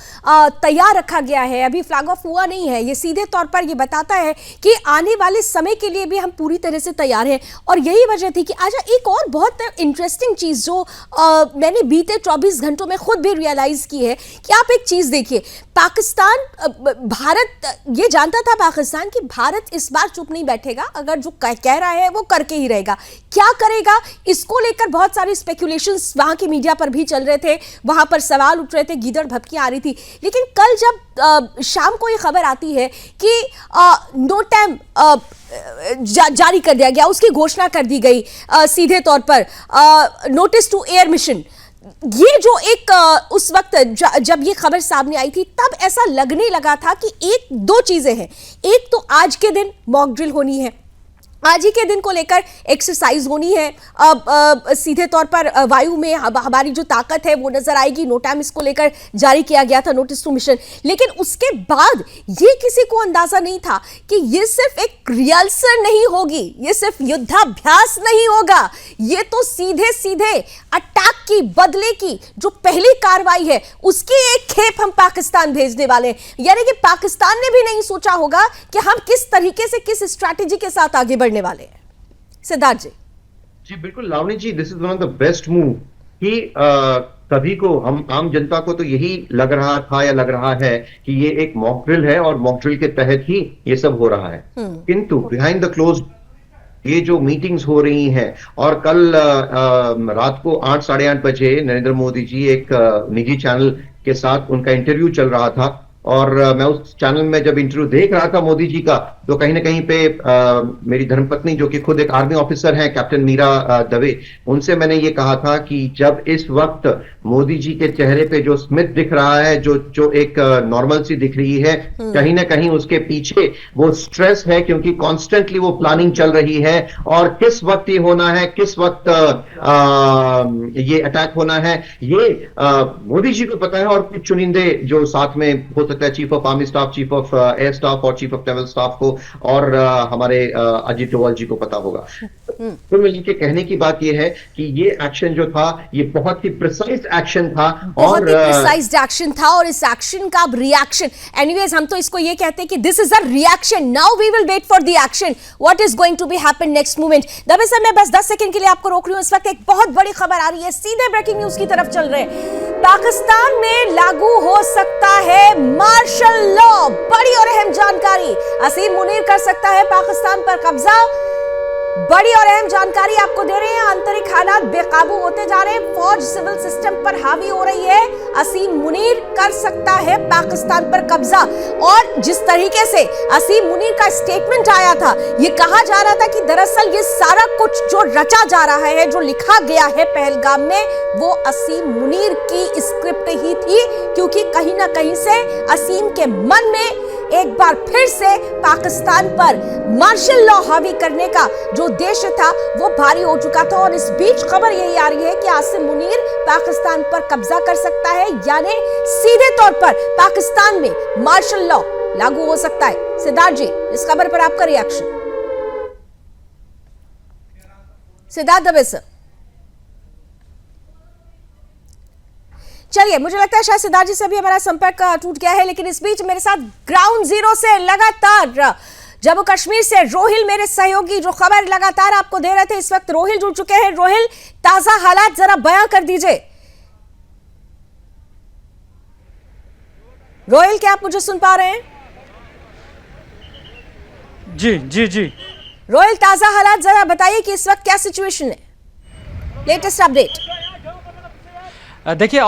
तैयार रखा गया है, अभी फ्लैग ऑफ हुआ नहीं है, ये सीधे तौर पर ये बताता है कि आने वाले समय के लिए भी हम पूरी तरह से तैयार हैं। और यही वजह थी कि आज एक और बहुत इंटरेस्टिंग चीज़ जो मैंने बीते 24 घंटों में खुद भी रियलाइज़ की है कि आप एक चीज़ देखिए, पाकिस्तान, भारत ये जानता था पाकिस्तान कि भारत इस बार चुप नहीं बैठेगा, अगर जो कह रहा है वो करके ही रहेगा। क्या करेगा, इसको लेकर बहुत सारे स्पेकुलेशंस वहां की मीडिया पर भी चल रहे थे, वहां पर सवाल उठ रहे थे, गीदड़ भभकियां आ रही थी। लेकिन कल जब शाम को ये खबर आती है कि नो टाइम जारी कर दिया गया, उसकी घोषणा कर दी गई सीधे तौर पर, नोटिस टू एयर मिशन, ये जो एक उस वक्त जब ये खबर सामने आई थी, तब ऐसा लगने लगा था कि एक दो चीजें हैं। एक तो आज के दिन मॉक ड्रिल होनी है, आज ही के दिन को लेकर एक्सरसाइज होनी है, सीधे तौर पर वायु में हमारी जो ताकत है वो नजर आएगी। नो टाइम इसको लेकर जारी किया गया था, नोटिस टू मिशन। लेकिन उसके बाद ये किसी को अंदाजा नहीं था कि ये सिर्फ एक रिहर्सल नहीं होगी, ये सिर्फ युद्धाभ्यास नहीं होगा, ये तो सीधे सीधे अटैक की, बदले की जो पहली कार्रवाई है उसकी एक खेप हम पाकिस्तान भेजने वाले हैं। यानी कि पाकिस्तान ने भी नहीं सोचा होगा कि हम किस तरीके से, किस स्ट्रैटेजी के साथ आगे बढ़ने वाले हैं। सिद्धार्थ जी। जी बिल्कुल Lavani ji, this is one of the best move कि सभी को, हम आम जनता को तो यही लग रहा था या लग रहा है कि ये एक मॉक ड्रिल है और मॉक ड्रिल के तहत ही ये सब हो रहा है। किंतु बिहाइंड द क्लोज ये जो मीटिंग्स हो रही हैं, और कल रात को 8, साढ़े 8 बजे नरेंद्र मोदी जी एक निजी चैनल के साथ उनका इंटरव्यू चल रहा था, और मैं उस चैनल में जब इंटरव्यू देख रहा था मोदी जी का, तो कहीं ना कहीं पे मेरी धर्मपत्नी जो कि खुद एक आर्मी ऑफिसर हैं, कैप्टन मीरा दवे, उनसे मैंने ये कहा था कि जब इस वक्त मोदी जी के चेहरे पे जो स्मित दिख रहा है, जो एक नॉर्मल सी दिख रही है, कहीं ना कहीं उसके पीछे वो स्ट्रेस है, क्योंकि कॉन्स्टेंटली वो प्लानिंग चल रही है और किस वक्त ये होना है, किस वक्त ये अटैक होना है, ये मोदी जी को पता है और कुछ चुनिंदे जो साथ में हो सकता है, chief of army staff, chief of air staff और चीफ ऑफ नेवल स्टाफ को और हमारे अजीत डोवाल जी को पता होगा। कुल मिल के कहने की बात यह है कि ये एक्शन जो था ये बहुत ही प्रिसाइज एक्शन था, बहुत ही प्रिसाइज्ड एक्शन था और इस एक्शन का अब रिएक्शन, एनीवेज हम तो इसको ये कहते हैं कि this is a reaction, now we will wait for the action, what is going to be happen next moment. Dubey sir, मैं बस 10 सेकंड के लिए आपको रोक रही हूं। इस वक्त एक बहुत बड़ी खबर आ रही है, सीधे ब्रेकिंग न्यूज की तरफ चल रहे हैं। पाकिस्तान में लागू हो सकता है मार्शल लॉ, बड़ी और अहम जानकारी। असीम मुनीर कर सकता है पाकिस्तान पर कब्जा, बड़ी और अहम जानकारी आपको दे रहे हैं। आंतरिक हालात बेकाबू होते जा रहे हैं, फौज सिविल सिस्टम पर हावी हो रही है। असीम मुनीर कर सकता है पाकिस्तान पर कब्जा, और जिस तरीके से असीम मुनीर का स्टेटमेंट आया था, ये कहा जा रहा था कि दरअसल ये सारा कुछ जो रचा जा रहा है, जो लिखा गया है पहलगाम में, वो असीम मुनीर की स्क्रिप्ट ही थी, क्योंकि कहीं ना कहीं से असीम के मन में एक बार फिर से पाकिस्तान पर मार्शल लॉ हावी करने का जो उद्देश्य था वो भारी हो चुका था। और इस बीच खबर यही आ रही है कि आसिम मुनीर पाकिस्तान पर कब्जा कर सकता है, यानी सीधे तौर पर पाकिस्तान में मार्शल लॉ लागू हो सकता है। सिद्धार्थ जी, इस खबर पर आपका रिएक्शन। सिद्धार्थ दबे सर, चलिए, मुझे लगता है शायद सिद्धार्थ जी से भी हमारा संपर्क टूट गया है, लेकिन इस बीच मेरे साथ ग्राउंड जीरो से लगातार जम्मू कश्मीर से रोहिल, मेरे सहयोगी, जो खबर लगातार आपको दे रहे थे, इस वक्त रोहिल जुड़ चुके हैं। रोहिल, ताजा हालात जरा बयां कर दीजिए। रोहिल, क्या आप मुझे सुन पा रहे हैं? जी जी जी रोहिल, ताजा हालात जरा बताइए कि इस वक्त क्या सिचुएशन है, लेटेस्ट अपडेट। देखिए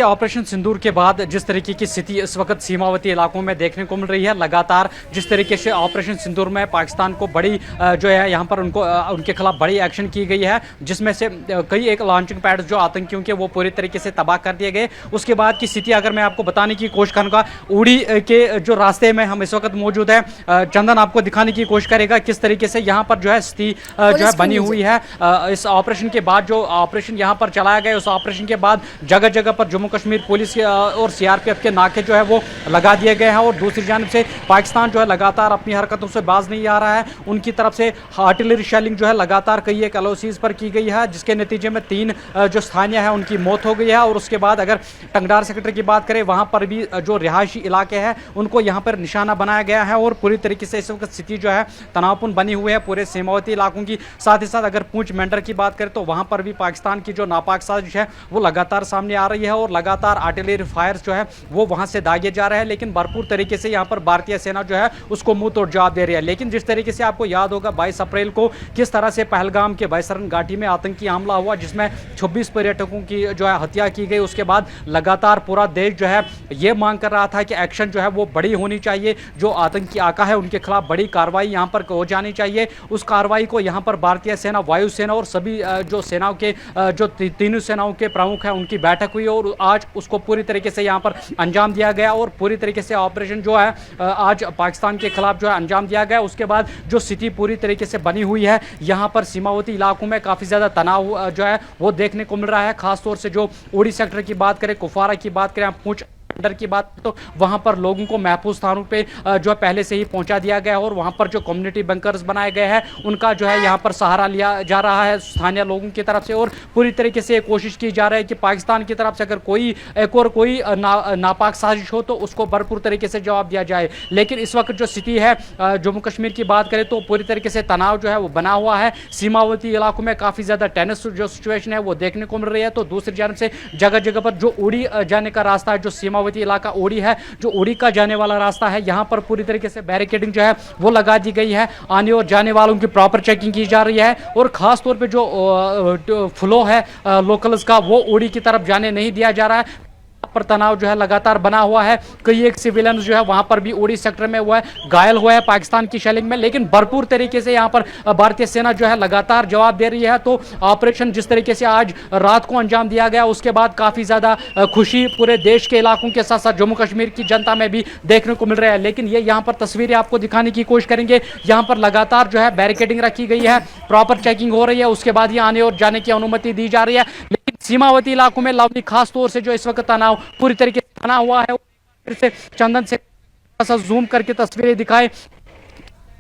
ऑपरेशन सिंदूर के बाद जिस तरीके की स्थिति इस वक्त सीमावर्ती इलाकों में देखने को मिल रही है, लगातार जिस तरीके से ऑपरेशन सिंदूर में पाकिस्तान को बड़ी जो है यहाँ पर उनके खिलाफ बड़ी एक्शन की गई है, जिसमें से कई एक लॉन्चिंग पैड जो आतंकियों के वो पूरी तरीके से तबाह कर दिए गए। उसके बाद की स्थिति अगर मैं आपको बताने की कोशिश करूँगा, उड़ी के जो रास्ते में हम इस वक्त मौजूद है, चंदन आपको दिखाने की कोशिश करेगा किस तरीके से यहाँ पर जो है स्थिति जो है बनी हुई है। इस ऑपरेशन के बाद जो ऑपरेशन यहाँ पर चलाया गया, उस ऑपरेशन के बाद जगह जगह पर जम्मू कश्मीर पुलिस और सीआरपीएफ के नाके जो है वो लगा दिए गए हैं, और दूसरी जानिब से पाकिस्तान जो है लगातार अपनी हरकतों से बाज नहीं आ रहा है। उनकी तरफ से आर्टिलरी शेलिंग जो है लगातार कई एक एलओसीज पर की गई है, जिसके नतीजे में 3 जो स्थानीय है उनकी मौत हो गई है। और उसके बाद अगर टंगडार सेक्टर की बात करें, वहां पर भी जो रिहायशी इलाके हैं उनको यहाँ पर निशाना बनाया गया है, और पूरी तरीके से इस वक्त स्थिति जो है तनावपूर्ण बनी हुई है पूरे सीमावर्ती इलाकों की। साथ ही साथ अगर पूंछ मेंढर की बात करें तो वहां पर भी पाकिस्तान की जो नापाक साजिश है वो लगातार सामने आ रही है, और लगातार आर्टिलरी फायर्स जो है वो वहां से दागे जा रहे हैं, लेकिन भरपूर तरीके से यहां पर भारतीय सेना जो है उसको मुंह तोड़ जवाब दे रही है। लेकिन जिस तरीके से आपको याद होगा 22 अप्रैल को किस तरह से पहलगाम के बैसरन घाटी में आतंकी हमला हुआ, जिसमें 26 पर्यटकों की जो है हत्या की गई। उसके बाद लगातार पूरा देश जो है ये मांग कर रहा था कि एक्शन जो है वो बड़ी होनी चाहिए, जो आतंकी आका है उनके खिलाफ बड़ी कार्रवाई यहाँ पर हो जानी चाहिए। उस कार्रवाई को यहाँ पर भारतीय सेना, वायुसेना और सभी जो सेनाओं के जो तीनों सेनाओं के प्रमुख हैं उनकी बैठक हुई, और आज उसको पूरी तरीके से यहाँ पर अंजाम दिया गया, और पूरी तरीके से ऑपरेशन जो है आज पाकिस्तान के खिलाफ जो है अंजाम दिया गया। उसके बाद जो स्थिति पूरी तरीके से बनी हुई है यहाँ पर सीमावर्ती इलाकों में काफ़ी ज़्यादा तनाव जो है वो देखने को मिल रहा है। खासतौर से जो उड़ी सेक्टर की बात करें, कुफवारा की बात करें, पूंछ की बात तो वहां पर लोगों को महफूज स्थानों पे जो है पहले से ही पहुंचा दिया गया है, और वहां पर जो कम्युनिटी बंकर्स बनाए गए हैं उनका जो है यहां पर सहारा लिया जा रहा है स्थानीय लोगों की तरफ से, और पूरी तरीके से कोशिश की जा रही है कि पाकिस्तान की तरफ से अगर कोई एक और कोई नापाक साजिश हो तो उसको भरपूर तरीके से जवाब दिया जाए। लेकिन इस वक्त जो स्थिति है जम्मू कश्मीर की बात करें तो पूरी तरीके से तनाव जो है वो बना हुआ है। सीमावर्ती इलाकों में काफ़ी ज़्यादा टेंस जो सिचुएशन है वो देखने को मिल रही है। तो दूसरी जानब से जगह जगह पर जो उड़ी जाने का रास्ता है, जो सीमावर्ती इलाका उड़ी है, जो उड़ी का जाने वाला रास्ता है, यहां पर पूरी तरीके से बैरिकेडिंग जो है वो लगा दी गई है। आने और जाने वालों की प्रॉपर चेकिंग की जा रही है, और खास तौर पे जो फ्लो है लोकल्स का वो उड़ी की तरफ जाने नहीं दिया जा रहा है। पर तनाव जो है लगातार बना हुआ है। कई एक सिविलियन जो है वहां पर भी उड़ी सेक्टर में हुआ है, घायल हुआ है पाकिस्तान की शेलिंग में, लेकिन भरपूर तरीके से यहाँ पर भारतीय सेना जो है लगातार जवाब दे रही है। तो ऑपरेशन जिस तरीके से आज रात को अंजाम दिया गया, उसके बाद काफी ज्यादा खुशी पूरे देश के इलाकों के साथ साथ जम्मू कश्मीर की जनता में भी देखने को मिल रहा है। लेकिन ये यहाँ पर तस्वीरें आपको दिखाने की कोशिश करेंगे। यहाँ पर लगातार जो है बैरिकेडिंग रखी गई है, प्रॉपर चेकिंग हो रही है, उसके बाद ये आने और जाने की अनुमति दी जा रही है। लेकिन सीमावर्ती इलाकों में लावनी खास तौर से जो इस वक्त तनाव पूरी तरीके से बना हुआ है। फिर से चंदन से जूम करके तस्वीरें दिखाए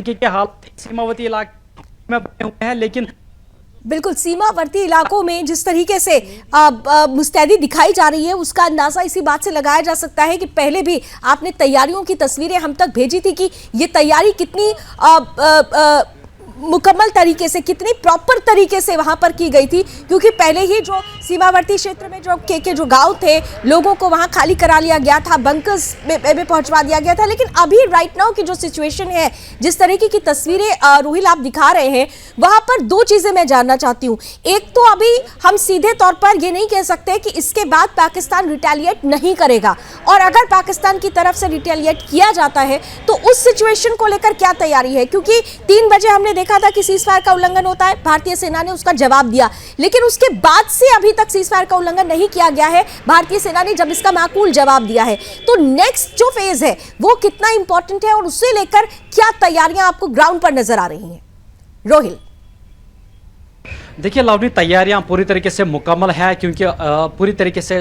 कि हालात सीमावर्ती इलाके में बने हुए हैं। लेकिन बिल्कुल सीमावर्ती इलाकों में जिस तरीके से मुस्तैदी दिखाई जा रही है, उसका अंदाजा इसी बात से लगाया जा सकता है कि पहले भी आपने तैयारियों की तस्वीरें हम तक भेजी थी कि ये तैयारी कितनी मुकम्मल तरीके से, कितनी प्रॉपर तरीके से वहां पर की गई थी, क्योंकि पहले ही जो सीमावर्ती क्षेत्र में जो गांव थे, लोगों को वहां खाली करा लिया गया था, बंकर्स में पहुंचवा दिया गया था। लेकिन अभी राइट नाउ की जो सिचुएशन है, जिस तरीके की तस्वीरें रोहिल आप दिखा रहे हैं, वहां पर दो चीजें मैं जानना चाहती हूँ। एक तो अभी हम सीधे तौर पर ये नहीं कह सकते कि इसके बाद पाकिस्तान रिटेलिएट नहीं करेगा, और अगर पाकिस्तान की तरफ से रिटेलिएट किया जाता है तो उस सिचुएशन को लेकर क्या तैयारी है, क्योंकि 3 बजे हमने देखा था कि सीजफायर का उल्लंघन होता है, भारतीय सेना ने उसका जवाब दिया, लेकिन उसके बाद से अभी तक सीजफायर का उल्लंघन नहीं किया गया है भारतीय सेना ने जब इसका माकूल जवाब दिया है। तो नेक्स्ट जो फेज है वो कितना इंपॉर्टेंट है और उससे लेकर क्या तैयारियां आपको ग्राउंड पर नजर आ रही हैं, रोहिल? देखिए लावनी, तैयारियां पूरी तरीके से मुकम्मल है, क्योंकि पूरी तरीके से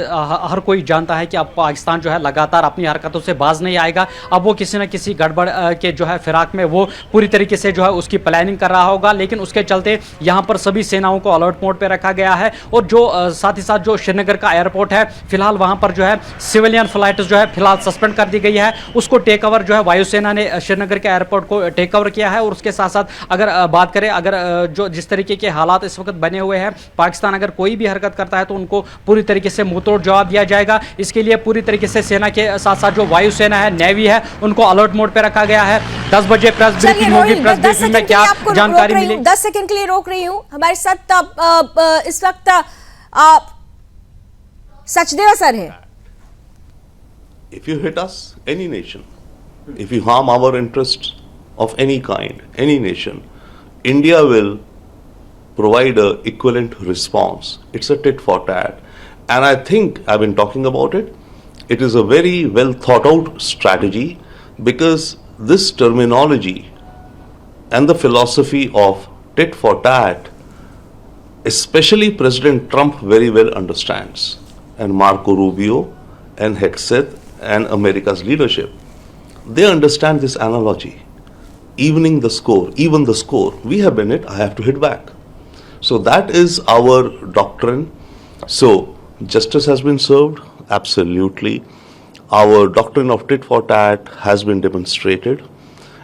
हर कोई जानता है कि अब पाकिस्तान जो है लगातार अपनी हरकतों से बाज नहीं आएगा। अब वो किसी न किसी गड़बड़ के जो है फिराक में वो पूरी तरीके से जो है उसकी प्लानिंग कर रहा होगा। लेकिन उसके चलते यहाँ पर सभी सेनाओं को अलर्ट मोड पे रखा गया है। और जो साथ ही साथ जो श्रीनगर का एयरपोर्ट है, फिलहाल वहाँ पर जो है सिविलियन फ्लाइट जो है फिलहाल सस्पेंड कर दी गई है, उसको टेक ओवर जो है वायुसेना ने श्रीनगर के एयरपोर्ट को टेक ओवर किया है। और उसके साथ साथ अगर बात करें, अगर जो जिस तरीके के हालात इस वक्त बने हुए हैं, पाकिस्तान अगर कोई भी हरकत करता है तो उनको पूरी तरीके से मुंहतोड़ जवाब दिया जाएगा। इसके लिए पूरी तरीके से सेना के साथ साथ जो वायुसेना है, नेवी है, उनको अलर्ट मोड पे रखा गया है। 10 बजे प्रेस ब्रीफिंग होगी, प्रेस ब्रीफिंग में क्या जानकारी मिलेगी? 10 सेकंड के लिए रोक रही हूं। हमारे साथ इस वक्त सचदेव सर है। If you hit us, any nation, if you harm our interests of any kind, any nation, India will provide a equivalent response. It's a tit for tat. And I think I've been talking about it. It is a very well thought out strategy, because this terminology and the philosophy of tit for tat, especially President Trump very well understands, and Marco Rubio and Hegseth and America's leadership, they understand this analogy. Even the score, we have been it, I have to hit back. So that is our doctrine. So justice has been served, absolutely. Our doctrine of tit for tat has been demonstrated,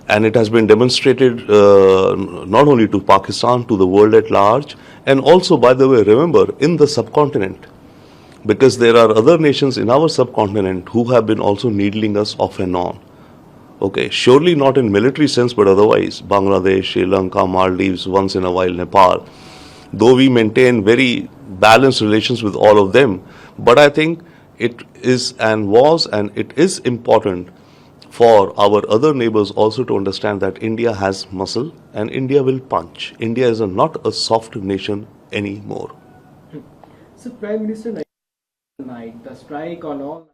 and it has been demonstrated not only to Pakistan, to the world at large, and also, by the way, remember, in the subcontinent, because there are other nations in our subcontinent who have been also needling us off and on. Okay, surely not in military sense, but otherwise, Bangladesh, Sri Lanka, Maldives, once in a while Nepal. Though we maintain very balanced relations with all of them, but I think it is and was and it is important for our other neighbors also to understand that India has muscle and India will punch. India is not a soft nation anymore. So Prime Minister tonight, the strike on all.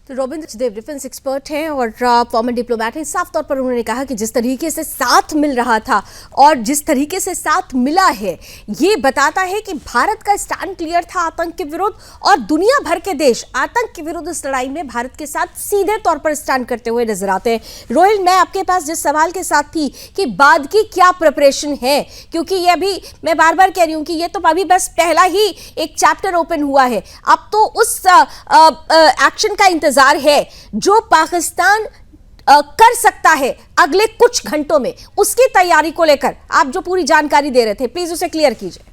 तो Ravindra Sachdev defence expert हैं और farmer diplomat हैं। साफ तौर पर उन्होंने कहा कि जिस तरीके से साथ मिल रहा था और जिस तरीके से साथ मिला है, ये बताता है कि भारत का स्टैंड क्लियर था आतंक के विरुद्ध, और दुनिया भर के देश आतंक के विरुद्ध इस लड़ाई में भारत के साथ सीधे तौर पर स्टैंड करते हुए नजर आते हैं। रोहिल, मैं आपके पास जिस सवाल के साथ थी कि बाद की क्या प्रिपरेशन है, क्योंकि ये अभी मैं बार बार कह रही हूँ कि ये तो अभी बस पहला ही एक चैप्टर ओपन हुआ है, अब तो उस एक्शन का इंतजार है जो पाकिस्तान कर सकता है अगले कुछ घंटों में। उसकी तैयारी को लेकर आप जो पूरी जानकारी दे रहे थे, प्लीज उसे क्लियर कीजिए।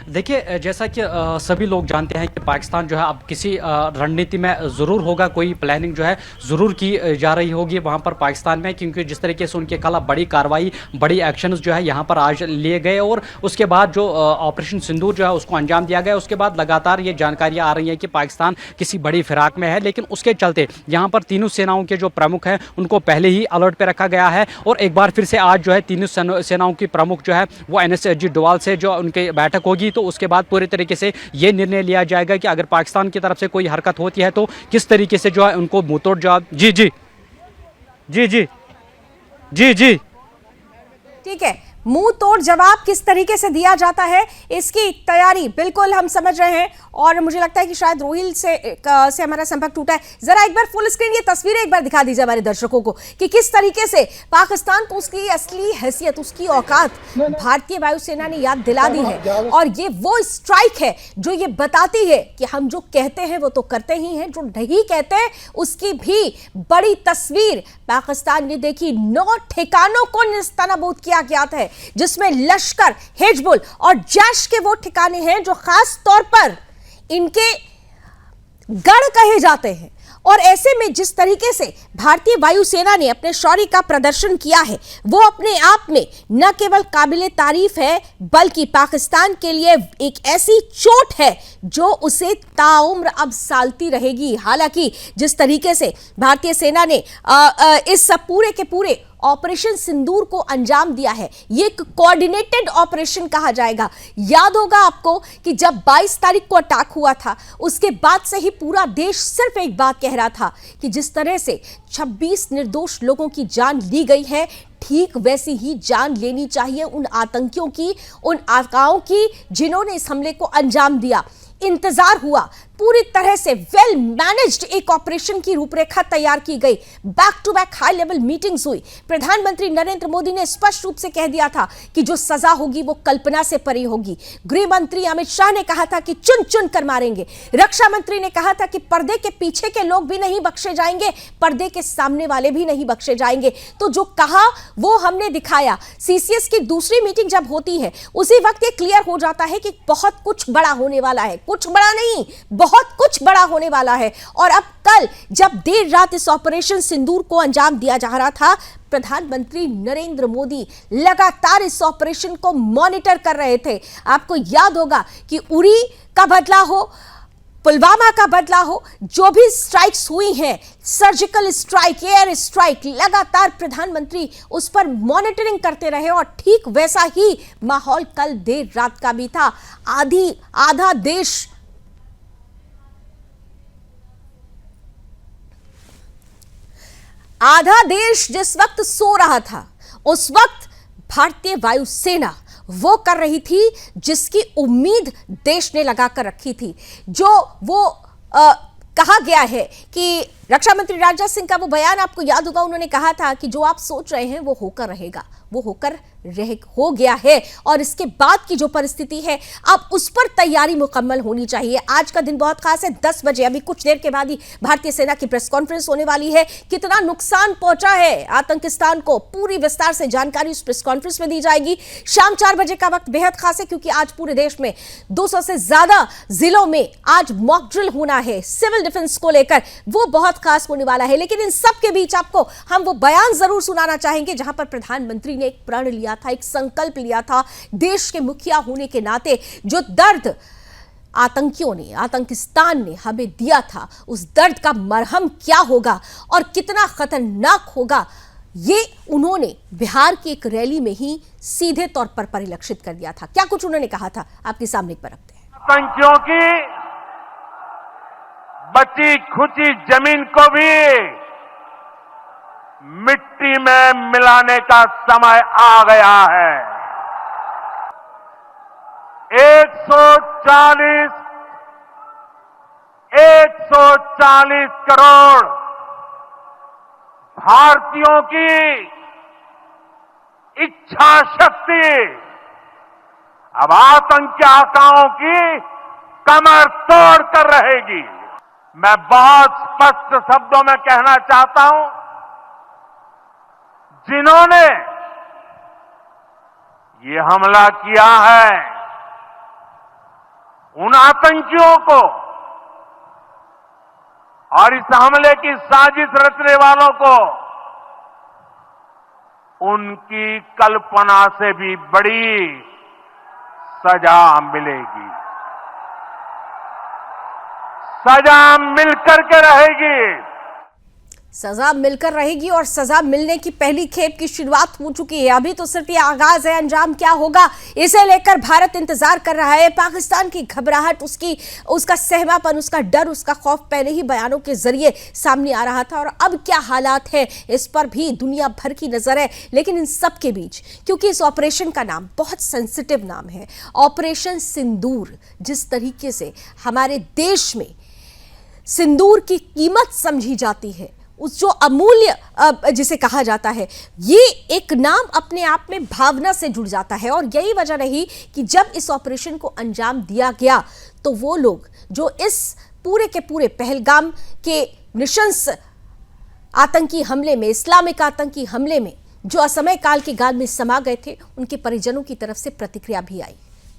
देखिए जैसा कि सभी लोग जानते हैं कि पाकिस्तान जो है अब किसी रणनीति में ज़रूर होगा, कोई प्लानिंग जो है ज़रूर की जा रही होगी वहाँ पर पाकिस्तान में, क्योंकि जिस तरीके से उनके खिलाफ बड़ी कार्रवाई, बड़ी एक्शंस जो है यहाँ पर आज लिए गए और उसके बाद जो ऑपरेशन सिंदूर जो है उसको अंजाम दिया गया। उसके बाद लगातार ये जानकारियाँ आ रही हैं कि पाकिस्तान किसी बड़ी फिराक में है, लेकिन उसके चलते यहाँ पर तीनों सेनाओं के जो प्रमुख हैं उनको पहले ही अलर्ट पर रखा गया है। और एक बार फिर से आज जो है तीनों सेनाओं की प्रमुख जो है वो NS अजीत डोवाल से जो उनकी बैठक होगी, तो उसके बाद पूरे तरीके से ये निर्णय लिया जाएगा कि अगर पाकिस्तान की तरफ से कोई हरकत होती है तो किस तरीके से जो है उनको मुंहतोड़ जवाब। जी जी जी जी जी जी ठीक है, मुंह तोड़ जवाब किस तरीके से दिया जाता है इसकी तैयारी बिल्कुल हम समझ रहे हैं। और मुझे लगता है कि शायद रोहिल से हमारा संपर्क टूटा है। जरा एक बार फुल स्क्रीन ये तस्वीरें एक बार दिखा दीजिए हमारे दर्शकों को कि किस तरीके से पाकिस्तान को उसकी असली हैसियत, उसकी औकात भारतीय वायुसेना ने याद दिला दी है। और ये वो स्ट्राइक है जो ये बताती है कि हम जो कहते हैं वो तो करते ही हैं, जो नहीं कहते उसकी भी बड़ी तस्वीर पाकिस्तान ने देखी। 9 ठिकानों को निस्तानाबूद किया गया था, जिसमें लश्कर, हिजबुल और जैश के वो ठिकाने हैं जो खास तौर पर इनके गढ़ कहे जाते हैं। और ऐसे में जिस तरीके से भारतीय वायुसेना ने अपने शौर्य का प्रदर्शन किया है वो अपने आप में न केवल काबिले तारीफ है बल्कि पाकिस्तान के लिए एक ऐसी चोट है जो उसे ताउम्र अब सालती रहेगी। हालांकि जिस तरीके से भारतीय सेना ने इस पूरे के पूरे ऑपरेशन सिंदूर को अंजाम दिया है, ये एक कोऑर्डिनेटेड ऑपरेशन कहा जाएगा। याद होगा आपको कि जब 22 तारीख को अटैक हुआ था उसके बाद से ही पूरा देश सिर्फ एक बात कह रहा था कि जिस तरह से 26 निर्दोष लोगों की जान ली गई है, ठीक वैसी ही जान लेनी चाहिए उन आतंकियों की, उन आकाओं की जिन्होंने इस हमले को अंजाम दिया। इंतजार हुआ, पूरी तरह से वेल मैनेज्ड एक ऑपरेशन की रूपरेखा तैयार की गई। Back to back high level meetings हुई। प्रधानमंत्री नरेंद्र मोदी ने स्पष्ट रूप से कह दिया था कि जो सजा होगी वो कल्पना से परे होगी। गृह मंत्री अमित शाह ने कहा था कि चुन चुन कर मारेंगे। रक्षा मंत्री ने कहा था कि पर्दे के पीछे के लोग भी नहीं बख्शे जाएंगे, पर्दे के सामने वाले भी नहीं बख्शे जाएंगे। तो जो कहा वो हमने दिखाया। CCS की दूसरी मीटिंग जब होती है उसी वक्त ये क्लियर हो जाता है कि बहुत कुछ बड़ा होने वाला है। कुछ बड़ा नहीं, बहुत कुछ बड़ा होने वाला है। और अब कल जब देर रात इस ऑपरेशन सिंदूर को अंजाम दिया जा रहा था, प्रधानमंत्री नरेंद्र मोदी लगातार इस ऑपरेशन को मॉनिटर कर रहे थे। आपको याद होगा कि उरी का बदला हो, पुलवामा का बदला हो, जो भी स्ट्राइक्स हुई हैं, सर्जिकल स्ट्राइक, एयर स्ट्राइक, लगातार प्रधानमंत्री उस पर मॉनिटरिंग करते रहे। और ठीक वैसा ही माहौल कल देर रात का भी था। आधा देश जिस वक्त सो रहा था उस वक्त भारतीय वायुसेना वो कर रही थी जिसकी उम्मीद देश ने लगाकर रखी थी। जो वो कहा गया है कि रक्षा मंत्री राजनाथ सिंह का वो बयान आपको याद होगा, उन्होंने कहा था कि जो आप सोच रहे हैं वो होकर रहेगा, वो हो गया है। और इसके बाद की जो परिस्थिति है अब उस पर तैयारी मुकम्मल होनी चाहिए। आज का दिन बहुत खास है। 10 बजे अभी कुछ देर के बाद ही भारतीय सेना की प्रेस कॉन्फ्रेंस होने वाली है। कितना नुकसान पहुंचा है आतंकिस्तान को, पूरी विस्तार से जानकारी उस प्रेस कॉन्फ्रेंस में दी जाएगी। शाम 4 बजे का वक्त बेहद खास है क्योंकि आज पूरे देश में 200 से ज्यादा जिलों में आज मॉक ड्रिल होना है सिविल डिफेंस को लेकर, वो बहुत खास होने वाला है। लेकिन इन सब के बीच आपको हम वो बयान जरूर सुनाना चाहेंगे जहां पर प्रधानमंत्री ने एक प्रण लिया था, एक संकल्प लिया था देश के मुखिया होने के नाते। जो दर्द आतंकियों ने, आतंकिस्तान ने हमें दिया था, उस दर्द का मरहम क्या होगा और कितना खतरनाक होगा, ये उन्होंने बिहार की एक रैली में ही सीधे तौर पर परिलक्षित कर दिया था। क्या कुछ उन्होंने कहा था आपके सामने पर रखते हैं। आतंकियों की बची खुची जमीन को भी मिट्टी में मिलाने का समय आ गया है। 140 करोड़ भारतीयों की इच्छा शक्ति अब आतंकी आकाओं की कमर तोड़ कर रहेगी। मैं बहुत स्पष्ट शब्दों में कहना चाहता हूं, जिन्होंने ये हमला किया है उन आतंकियों को और इस हमले की साजिश रचने वालों को उनकी कल्पना से भी बड़ी सजा मिलेगी। सजा मिलकर के रहेगी। सजा मिलकर रहेगी और सजा मिलने की पहली खेप की शुरुआत हो चुकी है। अभी तो सिर्फ ये आगाज है, अंजाम क्या होगा इसे लेकर भारत इंतजार कर रहा है। पाकिस्तान की घबराहट, उसका सहमापन, उसका डर, उसका खौफ पहले ही बयानों के जरिए सामने आ रहा था और अब क्या हालात है इस पर भी दुनिया भर की नजर है। लेकिन इन सब के बीच, क्योंकि इस ऑपरेशन का नाम बहुत सेंसिटिव नाम है, ऑपरेशन सिंदूर, जिस तरीके से हमारे देश में सिंदूर की कीमत समझी जाती है, उस जो अमूल्य जिसे कहा जाता है, ये एक नाम अपने आप में भावना से जुड़ जाता है। और यही वजह रही कि जब इस ऑपरेशन को अंजाम दिया गया तो वो लोग जो इस पूरे के पूरे पहलगाम के नृशंस आतंकी हमले में, इस्लामिक आतंकी हमले में जो असमय काल के गाल में समा गए थे, उनके परिजनों की तरफ से प्रतिक्रिया भी आई।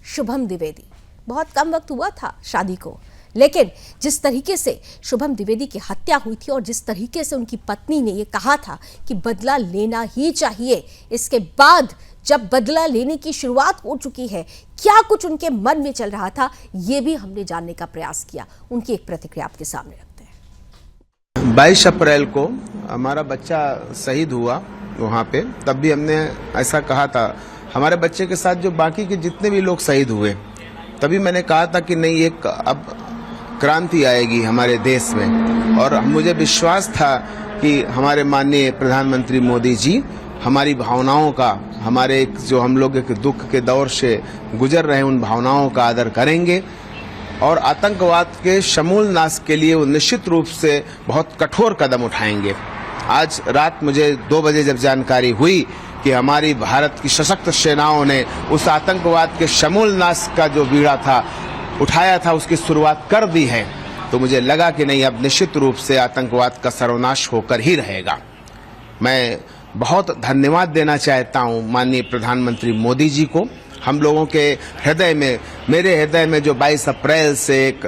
शुभम द्विवेदी, बहुत कम वक्त हुआ था शादी को, लेकिन जिस तरीके से शुभम द्विवेदी की हत्या हुई थी और जिस तरीके से उनकी पत्नी ने यह कहा था कि बदला लेना ही चाहिए, इसके बाद जब बदला लेने की शुरुआत हो चुकी है, क्या कुछ उनके मन में चल रहा था, ये भी हमने जानने का प्रयास किया। उनकी एक प्रतिक्रिया आपके सामने रखते हैं। 22 अप्रैल को हमारा बच्चा शहीद हुआ वहाँ पे, तब भी हमने ऐसा कहा था, हमारे बच्चे के साथ जो बाकी के जितने भी लोग शहीद हुए, तभी मैंने कहा था कि नहीं, एक अब क्रांति आएगी हमारे देश में। और मुझे विश्वास था कि हमारे माननीय प्रधानमंत्री मोदी जी हमारी भावनाओं का, हमारे जो हम लोग एक दुख के दौर से गुजर रहे हैं, उन भावनाओं का आदर करेंगे और आतंकवाद के समूल नाश के लिए वो निश्चित रूप से बहुत कठोर कदम उठाएंगे। आज रात मुझे 2 बजे जब जानकारी हुई कि हमारी भारत की सशक्त सेनाओं ने उस आतंकवाद के समूल नाश का जो बीड़ा था उठाया था, उसकी शुरुआत कर दी है, तो मुझे लगा कि नहीं, अब निश्चित रूप से आतंकवाद का सर्वनाश होकर ही रहेगा। मैं बहुत धन्यवाद देना चाहता हूं माननीय प्रधानमंत्री मोदी जी को। हम लोगों के हृदय में, मेरे हृदय में जो 22 अप्रैल से एक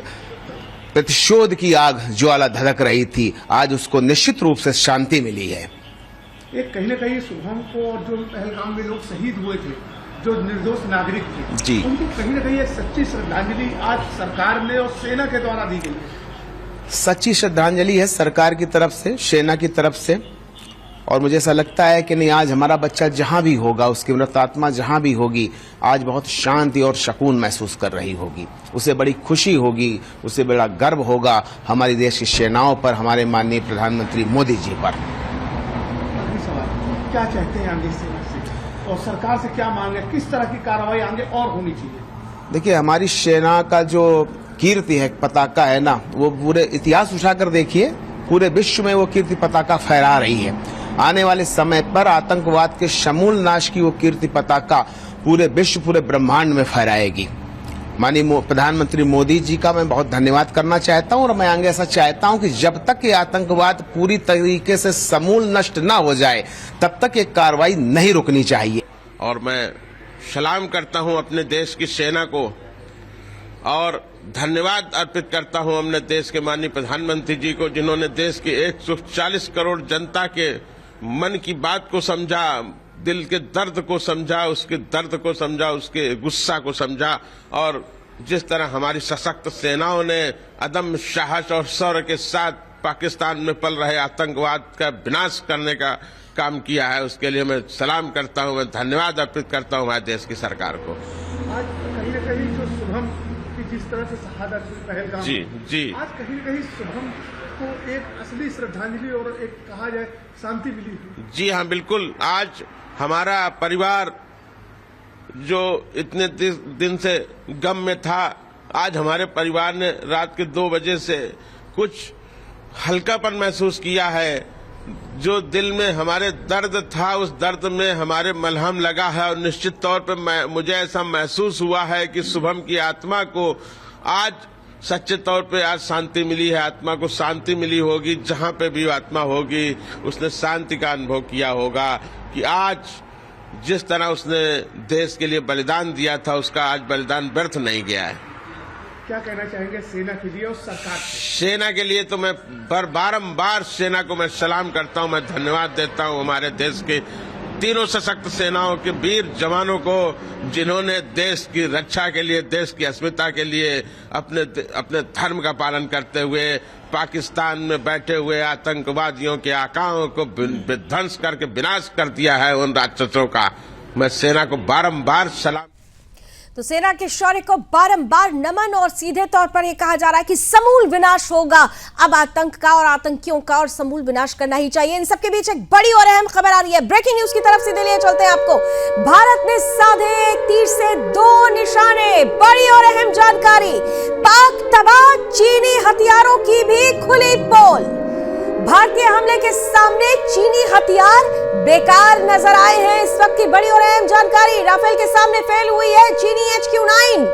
प्रतिशोध की आग ज्वाला धधक रही थी, आज उसको निश्चित रूप से शांति मिली है। एक कहीं न कहीं शुभम को और जो पहलगाम में लोग शहीद हुए थे, जो निर्दोष नागरिक थे जी, उनको कहीं न कहीं एक सच्ची श्रद्धांजलि आज सरकार ने और सेना के द्वारा दी गई। सच्ची श्रद्धांजलि है सरकार की तरफ से, सेना की तरफ से। और मुझे ऐसा लगता है कि नहीं, आज हमारा बच्चा जहां भी होगा, उसकी मृत आत्मा जहां भी होगी, आज बहुत शांति और सुकून महसूस कर रही होगी। उसे बड़ी खुशी होगी, उसे बड़ा गर्व होगा हमारे देश की सेनाओं पर, हमारे माननीय प्रधानमंत्री मोदी जी पर। क्या चाहते हैं आगे से और सरकार से क्या मांगे, किस तरह की कार्रवाई आगे और होनी चाहिए? देखिए, हमारी सेना का जो कीर्ति है, पताका है ना, वो पूरे इतिहास उठाकर देखिए, पूरे विश्व में वो कीर्ति पताका फहरा रही है। आने वाले समय पर आतंकवाद के समूल नाश की वो कीर्ति पताका पूरे विश्व, पूरे ब्रह्मांड में फहराएगी। माननीय प्रधानमंत्री मोदी जी का मैं बहुत धन्यवाद करना चाहता हूं और मैं आगे ऐसा चाहता हूं कि जब तक ये आतंकवाद पूरी तरीके से समूल नष्ट ना हो जाए, तब तक ये कार्रवाई नहीं रुकनी चाहिए। और मैं सलाम करता हूं अपने देश की सेना को और धन्यवाद अर्पित करता हूं अपने देश के माननीय प्रधानमंत्री जी को, जिन्होंने देश की 140 करोड़ जनता के मन की बात को समझा, दिल के दर्द को समझा, उसके दर्द को समझा, उसके गुस्सा को समझा। और जिस तरह हमारी सशक्त सेनाओं ने अदम्य साहस और शौर्य के साथ पाकिस्तान में पल रहे आतंकवाद का विनाश करने का काम किया है, उसके लिए मैं सलाम करता हूं, मैं धन्यवाद अर्पित करता हूं हमारे देश की सरकार को। आज कहीं न कहीं जो शुभम की जिस तरह से शहादत पहलगाम, जी, आज कहीं न कहीं शुभम को एक असली श्रद्धांजलि और एक कहा जाए शांति मिली। जी हाँ, बिल्कुल। आज हमारा परिवार जो इतने दिन से गम में था, आज हमारे परिवार ने रात के 2 बजे से कुछ हल्कापन महसूस किया है। जो दिल में हमारे दर्द था, उस दर्द में हमारे मलहम लगा है और निश्चित तौर पर मुझे ऐसा महसूस हुआ है कि शुभम की आत्मा को आज सच्चे तौर पे आज शांति मिली है, आत्मा को शांति मिली होगी। जहां पे भी आत्मा होगी, उसने शांति का अनुभव किया होगा कि आज जिस तरह उसने देश के लिए बलिदान दिया था, उसका आज बलिदान व्यर्थ नहीं गया है। क्या कहना चाहेंगे सेना के लिए और सरकार को? सेना के लिए तो मैं बारंबार सेना को मैं सलाम करता हूं, मैं धन्यवाद देता हूं हमारे देश के तीनों सशक्त सेनाओं के वीर जवानों को, जिन्होंने देश की रक्षा के लिए, देश की अस्मिता के लिए अपने धर्म का पालन करते हुए पाकिस्तान में बैठे हुए आतंकवादियों के आकाओं को विध्वंस करके विनाश कर दिया है उन राक्षसों का। मैं सेना को बारंबार सलाम। तो सेना के शौर्य को बारंबार नमन और सीधे तौर पर यह कहा जा रहा है कि समूल विनाश होगा अब आतंक का और आतंकियों का, और समूल विनाश करना ही चाहिए। इन सबके बीच एक बड़ी और अहम खबर आ रही है। ब्रेकिंग न्यूज की तरफ सीधे लिए चलते हैं आपको। भारत ने साधे एक तीर से 2 निशाने। बड़ी और अहम जानकारी, पाक तबाह चीनी हथियारों की भी खुली पोल। भारतीय हमले के सामने चीनी हथियार बेकार नजर आए हैं। इस वक्त की बड़ी और अहम जानकारी, राफेल के सामने फेल हुई है चीनी HQ-9।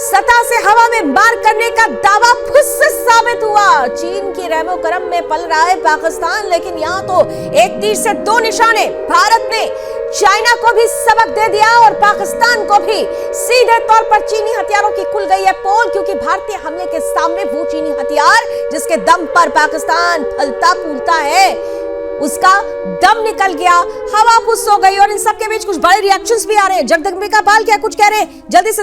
सतह से हवा में मार करने का दावा फुस साबित हुआ। चीन की रहमो करम में पल रहा है पाकिस्तान, लेकिन यहां तो एक तीर से 2 निशाने। भारत ने चाइना को भी सबक दे दिया और पाकिस्तान को भी। सीधे तौर पर चीनी हथियारों की खुल गई है पोल, क्योंकि भारतीय हमले के सामने वो चीनी हथियार जिसके दम पर पाकिस्तान फलता फूलता है, उसका दम निकल गया, हवा फुस हो गई। और इन सबके बीच कुछ बड़े रिएक्शंस भी आ रहे हैं। जगदम्बिका पाल क्या कुछ कह रहे हैं, जल्दी से